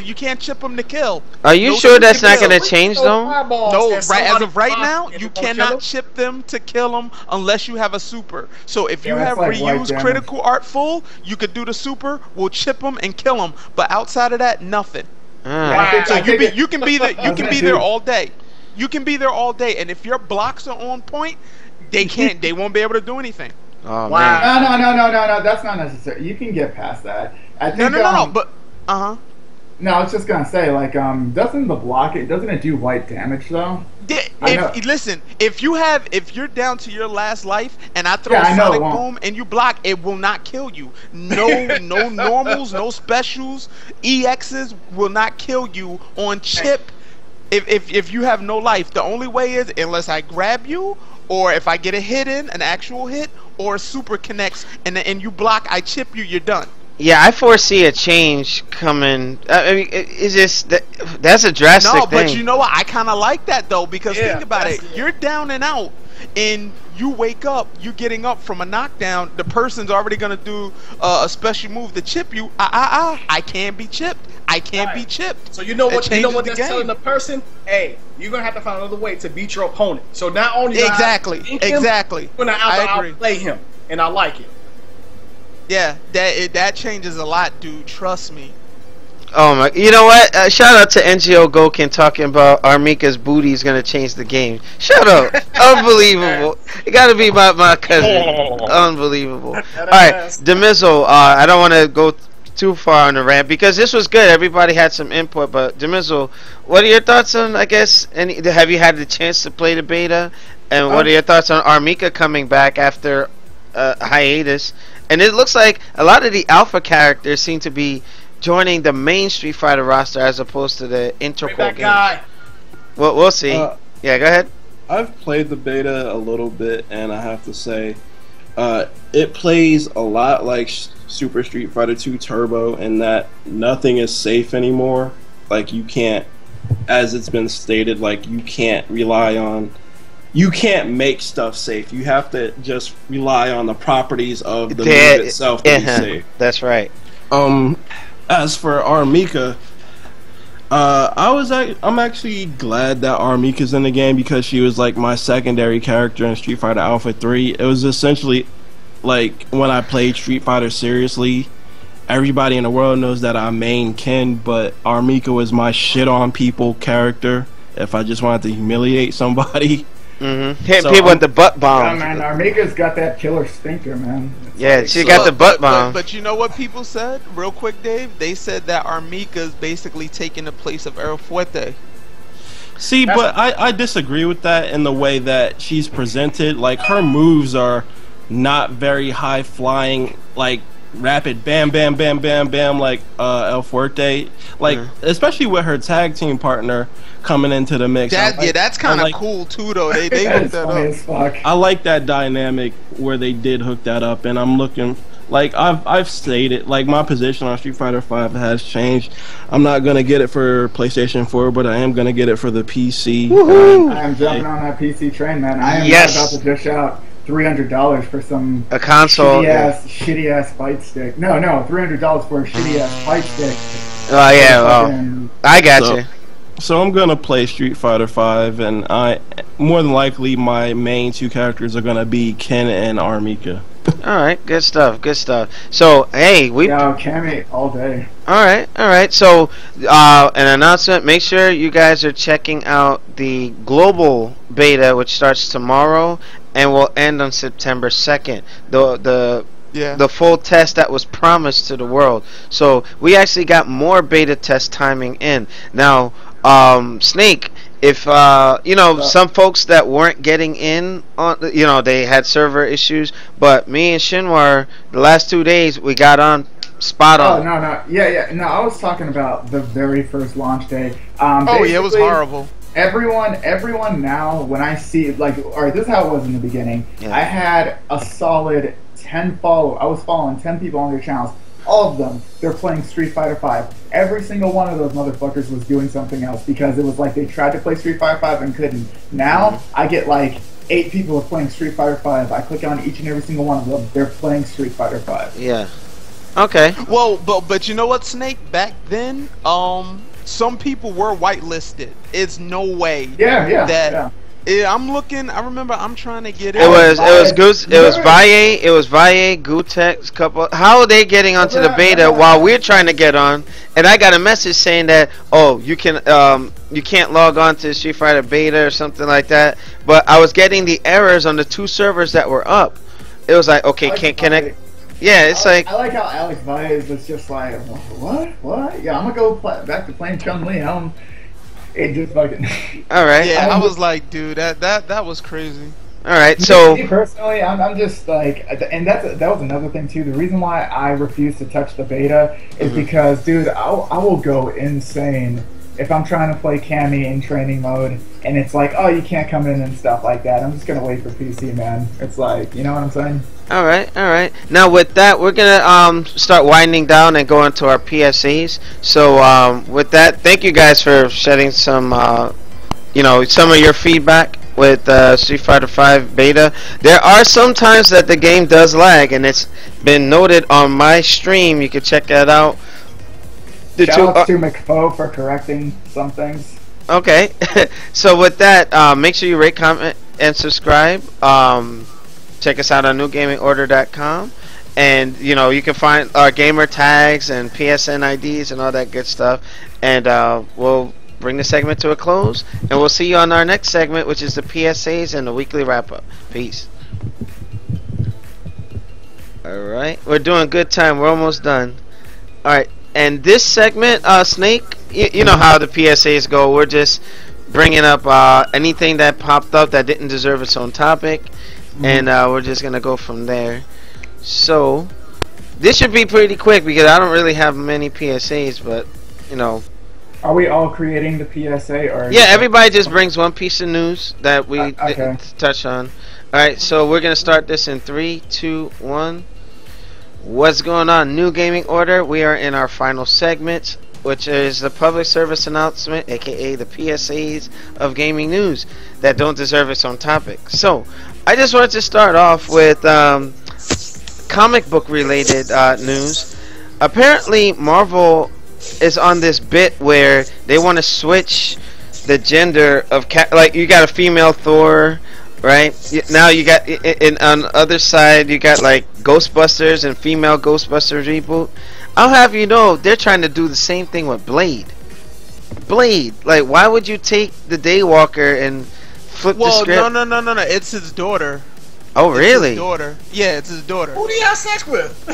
You can't chip them to kill. Are you sure that's not gonna change though? No, as of right now, you cannot chip them to kill them unless you have a super. So if you have Ryu's critical art full, you could do the super. We'll chip them and kill them. But outside of that, nothing. So you can be there all day. You can be there all day, and if your blocks are on point, they won't be able to do anything. Oh, man. No, that's not necessary. You can get past that. I think, no, but no, I was just gonna say, like, doesn't it do white damage though? Listen, if you're down to your last life and I throw a sonic boom and you block, it will not kill you. No normals, no specials, EXs will not kill you on chip. If you have no life, the only way is unless I grab you, or if I get a hit in, an actual hit, or a super connects and you block, I chip you, you're done. Yeah, I foresee a change coming. I mean, that's a drastic thing. No, but you know what? I kind of like that though, because think about it. You're down and out. and you wake up, you're getting up from a knockdown, the person's already gonna do a special move to chip you. I can't be chipped. I can't be chipped. So you know what that's telling the person? Hey, you're gonna have to find another way to beat your opponent. So not only exactly, you're gonna outplay him, and I like it. Yeah, that changes a lot, dude. Trust me. Oh my! You know what? Shout out to NGO Gokin talking about Armika's booty is gonna change the game. Shut up! Unbelievable! You gotta be my cousin. Unbelievable. All right, Demizzle. I don't want to go too far on the rant because this was good. Everybody had some input, but Demizzle, what are your thoughts on? I guess have you had the chance to play the beta? And what are your thoughts on Armika coming back after a hiatus? And it looks like a lot of the alpha characters seem to be joining the main Street Fighter roster as opposed to the integral games. Well, we'll see. Yeah, go ahead. I've played the beta a little bit, and I have to say, it plays a lot like Super Street Fighter 2 Turbo in that nothing is safe anymore. Like, you can't, as it's been stated, like, you can't make stuff safe. You have to just rely on the properties of the move itself to be safe. That's right. As for Armika, I'm actually glad that Armika's in the game because she was like my secondary character in Street Fighter Alpha 3. It was essentially like when I played Street Fighter seriously, everybody in the world knows that I main Ken, but Armika was my shit on people character if I just wanted to humiliate somebody. Hit people with the butt bomb. Yeah, man, Armika's got that killer stinker, man. She got the butt bomb. But you know what people said, real quick, Dave? They said that Armika's basically taking the place of El Fuerte. See, but I disagree with that in the way that she's presented. Like, her moves are not very high flying, like rapid bam bam bam bam bam like El Fuerte, like especially with her tag team partner coming into the mix. That's kind of cool too, though. They hooked that up. I like that dynamic where they did hook that up, and I'm looking like I've stated, like, my position on Street Fighter 5 has changed. I'm not gonna get it for PlayStation 4, but I am gonna get it for the PC. I am jumping on that PC train, man. I am not about to dish out $300 for a console, shitty ass fight stick. No, $300 for a shitty ass fight stick. Oh yeah, well, I got you. So I'm gonna play Street Fighter 5, and more than likely my main two characters are gonna be Ken and Armika. All right, good stuff. So hey, Cammy all day. All right. So an announcement. Make sure you guys are checking out the global beta, which starts tomorrow and will end on September 2nd. The full test that was promised to the world. So we actually got more beta test timing in. Now, Snake, if some folks that weren't getting in on, they had server issues, but me and Shinwar, the last 2 days we got on spot on. No, I was talking about the very first launch day. It was horrible. Everyone now, when I see, like, alright, this is how it was in the beginning. I had a solid 10 followers. I was following 10 people on their channels. All of them, they're playing Street Fighter 5. Every single one of those motherfuckers was doing something else because it was like they tried to play Street Fighter 5 and couldn't. Now, I get like 8 people are playing Street Fighter 5. I click on each and every single one of them. They're playing Street Fighter 5. Yeah. Okay. Well, but you know what, Snake? Back then, some people were whitelisted. It's no way. Yeah. I'm looking. I remember. I'm trying to get in. It was Valle. It was Valle, Gutex, couple. How are they getting onto the beta while we're trying to get on? And I got a message saying that you can't log on to Street Fighter beta or something like that. But I was getting the errors on the 2 servers that were up. It was like, okay, can't connect. Yeah, it's I like how Alex Baez was just like, what? Yeah, I'm gonna go back to playing Chun-Li. It just fucking. All right. Yeah, I was like, dude, that was crazy. All right, so me personally, I'm just like, and that was another thing too. The reason why I refuse to touch the beta is because, dude, I will go insane if I'm trying to play Cammy in training mode, and it's like, oh, you can't come in and stuff like that. I'm just gonna wait for PC, man. It's like, you know what I'm saying? All right. Now with that, we're gonna start winding down and go into our PSAs. So with that, thank you guys for shedding some, some of your feedback with Street Fighter V beta. There are some times that the game does lag, and it's been noted on my stream. You can check that out. Shout out to McFo for correcting some things. Okay. So with that, make sure you rate, comment, and subscribe. Check us out on newgamingorder.com. And, you know, you can find our gamer tags and PSN IDs and all that good stuff. And we'll bring the segment to a close. And we'll see you on our next segment, which is the PSAs and the weekly wrap-up. Peace. Alright. We're doing good time. We're almost done. Alright. And this segment, Snake, you know how the PSAs go. We're just bringing up anything that popped up that didn't deserve its own topic. And we're just going to go from there. So, this should be pretty quick because I don't really have many PSAs, but, you know. Are we all creating the PSA? Or yeah, everybody just brings one piece of news that we didn't touch on. Alright, so we're going to start this in 3, 2, 1. What's going on? New Gaming Order. We are in our final segment, which is the public service announcement, aka the PSAs of gaming news that don't deserve its own topic. So, I just wanted to start off with comic book related news. Apparently Marvel is on this bit where they want to switch the gender of like you got a female Thor, right? Now you got on the other side you got like Ghostbusters and female Ghostbusters reboot. I'll have you know they're trying to do the same thing with Blade. Like why would you take the Daywalker and flip the script? Well, no, it's his daughter. Oh really? It's his daughter. Yeah, it's his daughter. Who do you have sex with?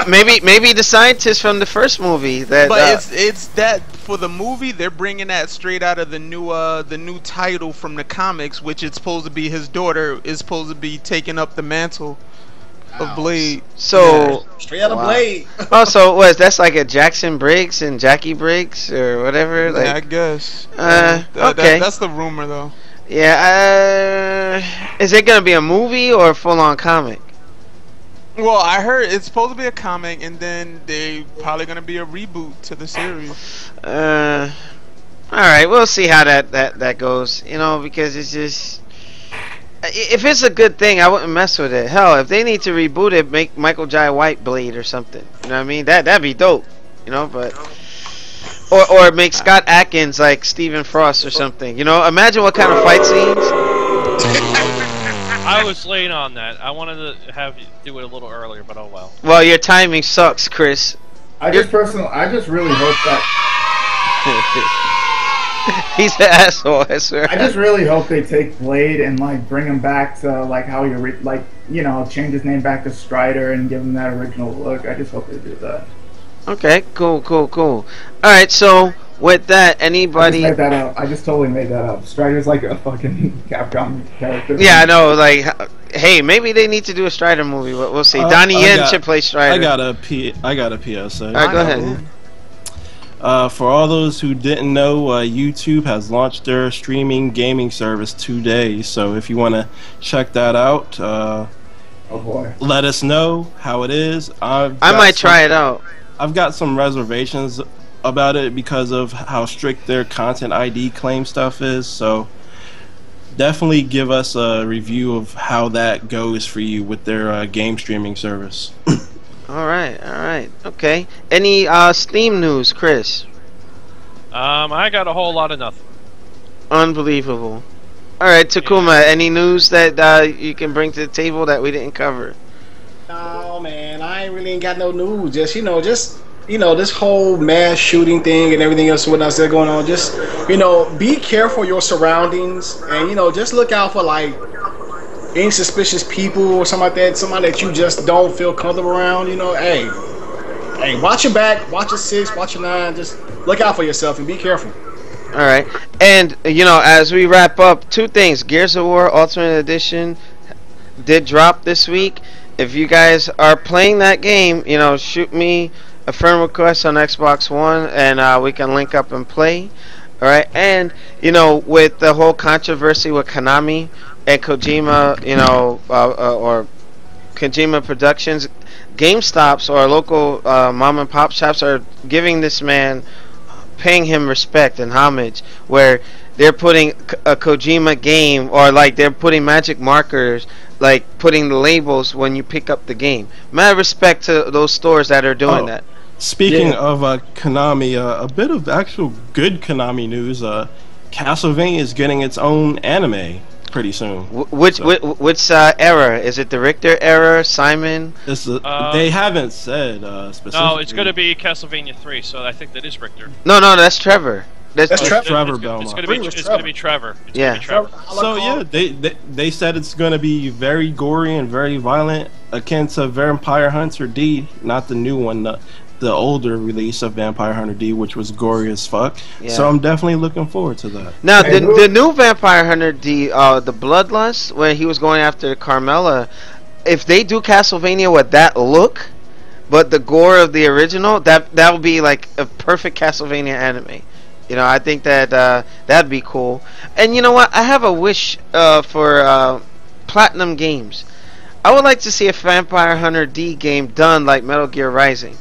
maybe the scientist from the first movie. That. But it's that for the movie they're bringing that straight out of the new title from the comics, which it's supposed to be his daughter is supposed to be taking up the mantle of Blade. So straight out of Blade. Oh, so that's like a Jackson Briggs and Jackie Briggs or whatever. Like, yeah, I guess. Okay. That's the rumor though. Yeah, is it gonna be a movie or a full-on comic? Well, I heard it's supposed to be a comic, and then they probably gonna be a reboot to the series. All right, we'll see how that goes. You know, because it's just if it's a good thing, I wouldn't mess with it. Hell, if they need to reboot it, make Michael Jai White Blade or something. You know what I mean? That'd be dope. You know, but. Or make Scott Adkins like Stephen Frost or something. You know, imagine what kind of fight scenes. I was late on that. I wanted to have you do it a little earlier, but oh well. Well, your timing sucks, Chris. I just really hope that. He's an asshole, I swear. I just really hope they take Blade and like bring him back to like how he change his name back to Strider and give him that original look. I just hope they do that. Okay, cool. Alright, so with that, anybody... I just totally made that up. Strider's like a fucking Capcom character. Yeah, I know, like, hey, maybe they need to do a Strider movie, but we'll see. Donnie Yen should play Strider. I got a PSA. Alright, go ahead. For all those who didn't know, YouTube has launched their streaming gaming service today, so if you want to check that out, oh boy, let us know how it is. I might try it out. I've got some reservations about it because of how strict their content ID claim stuff is, so definitely give us a review of how that goes for you with their game streaming service. Alright, okay. Any Steam news, Chris? I got a whole lot of nothing. Unbelievable. Alright, Takuma, any news that you can bring to the table that we didn't cover? No, man, I really ain't got no news. Just this whole mass shooting thing and everything else what else that's going on. Just be careful of your surroundings and just look out for like any suspicious people or something like that. Somebody that you just don't feel comfortable around. Hey, watch your back, watch your 6, watch your 9. Just look out for yourself and be careful. All right, and as we wrap up, 2 things: Gears of War Ultimate Edition did drop this week. If you guys are playing that game, shoot me a friend request on Xbox One, and we can link up and play. All right, and with the whole controversy with Konami and Kojima, or Kojima Productions, GameStops or local mom and pop shops are giving this man, paying him respect and homage, where they're putting a Kojima game, or like they're putting magic markers, like putting the labels when you pick up the game. Mad respect to those stores that are doing that. Speaking of Konami, a bit of actual good Konami news. Castlevania is getting its own anime pretty soon. Which era? Is it the Richter era, Simon? They haven't said specifically. No, it's going to be Castlevania 3, so I think that is Richter. No, that's Trevor. That's Trevor Belmont. It's going to be Trevor. Yeah. So yeah, they said it's going to be very gory and very violent, akin to Vampire Hunter D, not the new one, the older release of Vampire Hunter D, which was gory as fuck. Yeah. So I'm definitely looking forward to that. Now the new Vampire Hunter D, the Bloodlust, where he was going after Carmella, if they do Castlevania with that look, but the gore of the original, that would be like a perfect Castlevania anime. You know, I think that that'd be cool. And you know what? I have a wish for Platinum Games. I would like to see a Vampire Hunter D game done like Metal Gear Rising.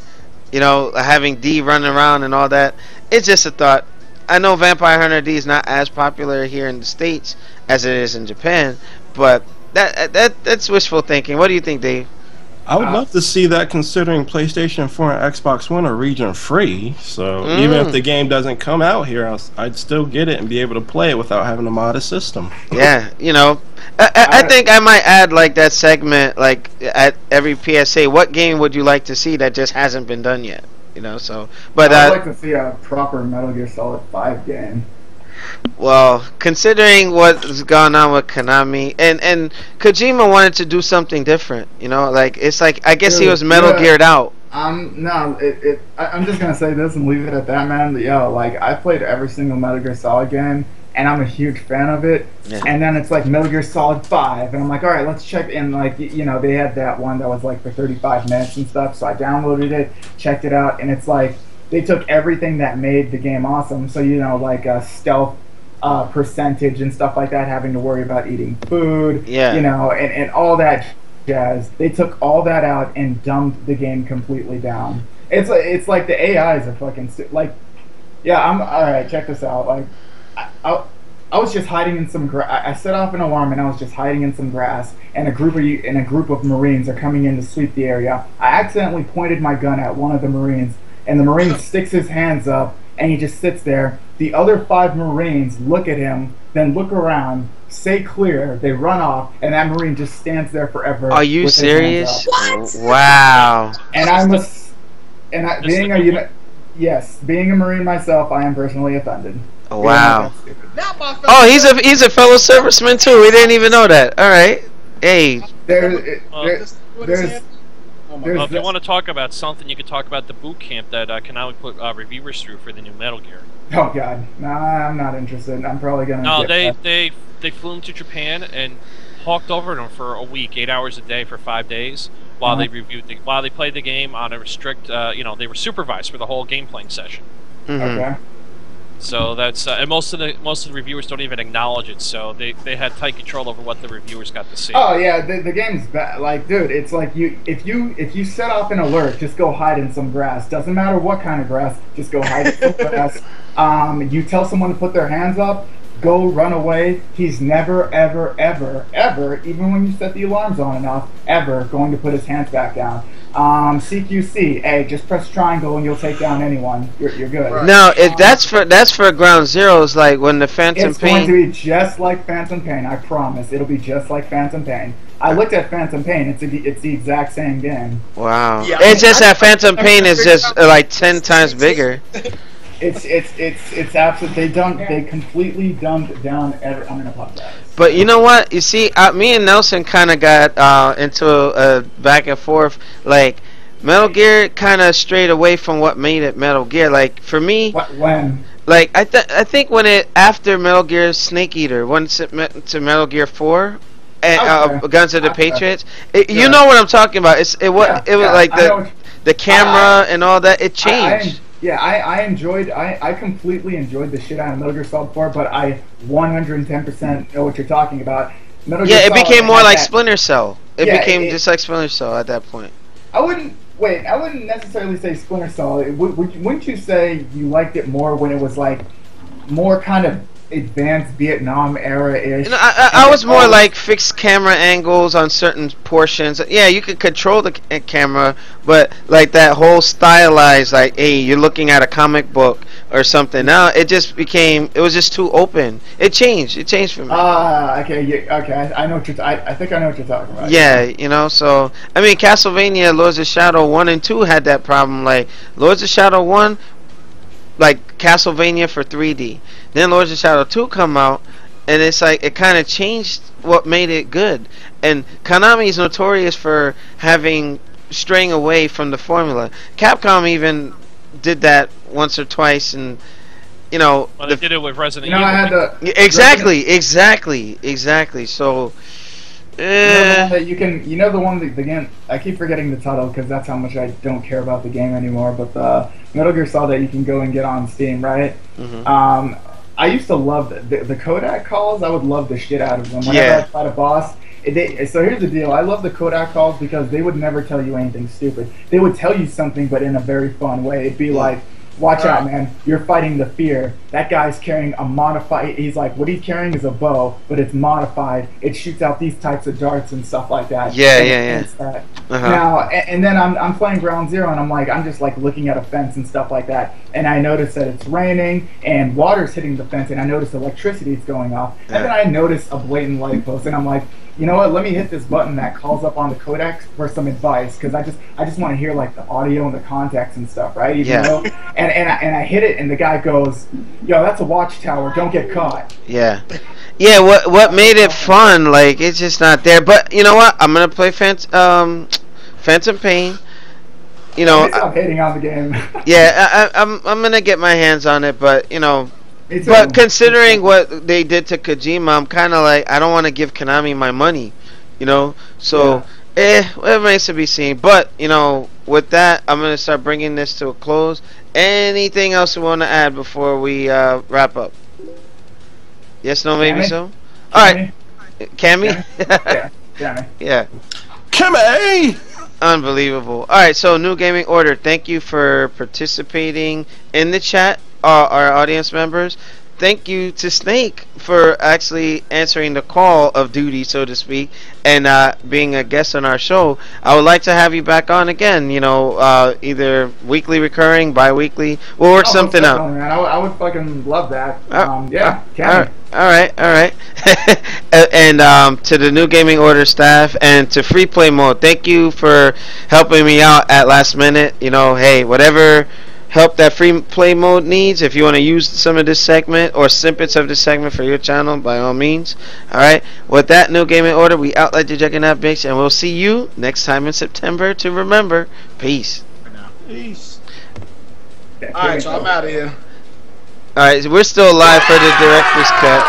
You know, having D running around and all that. It's just a thought. I know Vampire Hunter D is not as popular here in the States as it is in Japan, but that's wishful thinking. What do you think, Dave? I would love to see that, considering PlayStation 4 and Xbox One are region free. So even if the game doesn't come out here, I'd still get it and be able to play it without having to mod a system. Yeah, you know, I think I might add like that segment, like at every PSA. What game would you like to see that just hasn't been done yet? You know, so but I'd like to see a proper Metal Gear Solid 5 game. Well, considering what's gone on with Konami, and Kojima wanted to do something different, you know, like it's like I guess he was Metal Geared out. I'm just gonna say this and leave it at that, man. Yo, like I played every single Metal Gear Solid game, and I'm a huge fan of it. Yeah. And then it's like Metal Gear Solid 5, and I'm like, all right, let's check. And like, you know, they had that one that was like for 35 minutes and stuff. So I downloaded it, checked it out, and it's like they took everything that made the game awesome. So you know, like stealth percentage and stuff like that, having to worry about eating food, you know, and all that jazz. They took all that out and dumbed the game completely down. It's like the AIs are fucking like, yeah. I'm all right. Check this out. Like, I was just hiding in some grass. I set off an alarm and I was just hiding in some grass. And a group of Marines are coming in to sweep the area. I accidentally pointed my gun at one of the Marines, and the Marine sticks his hands up and he just sits there. The other 5 Marines look at him, then look around, say clear, they run off, and that Marine just stands there forever. Are you serious? What? Wow. And being a Marine myself, I am personally offended. Oh, wow. Oh, he's a fellow serviceman too. We didn't even know that. All right. Hey. If you want to talk about something, you could talk about the boot camp that Konami put reviewers through for the new Metal Gear. Oh God, nah, I'm not interested. I'm probably gonna. No, they flew him to Japan and hawked over them for a week, 8 hours a day for 5 days, while they reviewed while they played the game on a strict. You know, they were supervised for the whole game playing session. Okay. So that's and most of the reviewers don't even acknowledge it. So they had tight control over what the reviewers got to see. Oh yeah, the game's bad. Like, dude, it's like if you set off an alert, just go hide in some grass. Doesn't matter what kind of grass, just go hide in some grass. You tell someone to put their hands up, go run away. He's never, ever, ever, ever, even when you set the alarms on enough, ever going to put his hands back down. CQC, hey, just press triangle and you'll take down anyone. You're good. Right. No, if that's for Ground Zeroes, like when the Phantom Pain. It's going to be just like Phantom Pain. I promise. It'll be just like Phantom Pain. I looked at Phantom Pain. It's the exact same game. Wow. Yeah, it's just that Phantom Pain is just like 10 times bigger. It's absolutely they completely dumbed down I'm gonna pop that. But you know what? You see, me and Nelson kind of got into a back and forth. Like, Metal Gear kind of strayed away from what made it Metal Gear. Like, for me, when? Like, I think when it after Metal Gear Snake Eater, once it went to Metal Gear 4, and Guns of the Patriots. You know what I'm talking about? It was like the camera and all that. It changed. I completely enjoyed the shit out of Metal Gear Solid 4, but I 110% know what you're talking about. It became more like Splinter Cell. It became just like Splinter Cell at that point. I wouldn't necessarily say Splinter Cell. Wouldn't you say you liked it more when it was like more kind of advanced Vietnam era ish. You know, I was more like fixed camera angles on certain portions. Yeah, you could control the camera, but like that whole stylized, like, hey, you're looking at a comic book or something. Now it just became, it was just too open. It changed for me. Okay, yeah, okay. I know what you're. I think I know what you're talking about. Yeah, you know. So I mean, Castlevania, Lords of Shadow 1 and 2 had that problem. Like Lords of Shadow 1, like Castlevania for 3D. Then Lords of Shadow 2 come out, and it's like it kind of changed what made it good. And Konami is notorious for straying away from the formula. Capcom even did that once or twice, and you know, well, they did it with Resident Evil. I had the exactly. So. You can, you know, the one that, again, I keep forgetting the title because that's how much I don't care about the game anymore. But the Metal Gear Solid that you can go and get on Steam, right? Mm-hmm. I used to love the Kodak calls. I would love the shit out of them whenever I fight a boss. So here's the deal. I love the Kodak calls because they would never tell you anything stupid. They would tell you something, but in a very fun way. It'd be like, watch out, man. You're fighting the fear. That guy's carrying a modified... He's like, what he's carrying is a bow, but it's modified. It shoots out these types of darts and stuff like that. Yeah. Now, and then I'm playing Ground Zero, and I'm just like looking at a fence and stuff like that. And I notice that it's raining, and water's hitting the fence, and I notice electricity is going off. And then I notice a blatant light post, and I'm like, you know what? Let me hit this button that calls up on the Kodak for some advice, because I just want to hear like the audio and the context and stuff, right? Even though, and I hit it, and the guy goes, "Yo, that's a watchtower. Don't get caught." Yeah. What made it fun? Like it's just not there. But you know what? I'm gonna play Phantom Pain. You know, stop hating on the game. Yeah, I'm gonna get my hands on it, but you know. But considering what they did to Kojima, I'm kind of like, I don't want to give Konami my money, you know. So, it remains to be seen. But you know, with that, I'm gonna start bringing this to a close. Anything else you want to add before we wrap up? Yes, no, maybe so. All right, Cammy. Yeah. Cammy. Unbelievable. All right, so New Gaming Order. Thank you for participating in the chat. Our audience members, thank you to Snake for actually answering the call of duty, so to speak, and being a guest on our show. I would like to have you back on again, you know, either weekly recurring, bi-weekly. We'll work something out. Man. I would fucking love that. All right. And to the New Gaming Order staff and to Free Play Mode, thank you for helping me out at last minute. You know, hey, whatever help that Free Play Mode needs, if you want to use some of this segment or snippets of this segment for your channel, by all means. Alright, with that, New Gaming Order, we out like the Juggernaut bitch, and we'll see you next time in September to remember. Peace. Peace. Alright, so I'm out of here. Alright, we're still live for the director's cut.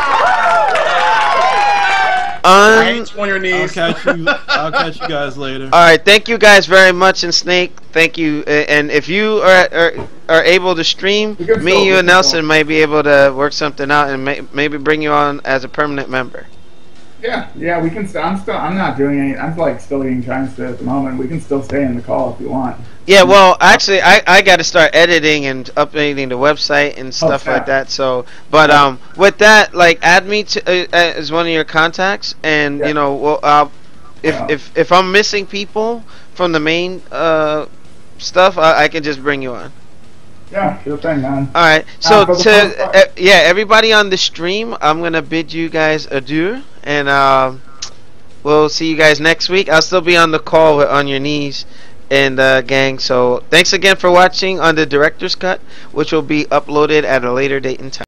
I ain't on your knees. I'll catch you guys later. Alright, thank you guys very much, and Snake, thank you. And if you are able to stream, me, you, and Nelson might be able to work something out and maybe bring you on as a permanent member. Yeah, we can. I'm not doing any. I'm like still eating Chinese food at the moment. We can still stay in the call if you want. Yeah, well, actually, I got to start editing and updating the website and stuff like that. So, but with that, like, add me to as one of your contacts, and you know, well, if I'm missing people from the main stuff, I can just bring you on. Yeah, sure thing, man. All right, so everybody on the stream, I'm gonna bid you guys adieu, and we'll see you guys next week. I'll still be on the call with On Your Knees and gang. So thanks again for watching on the director's cut, which will be uploaded at a later date and time.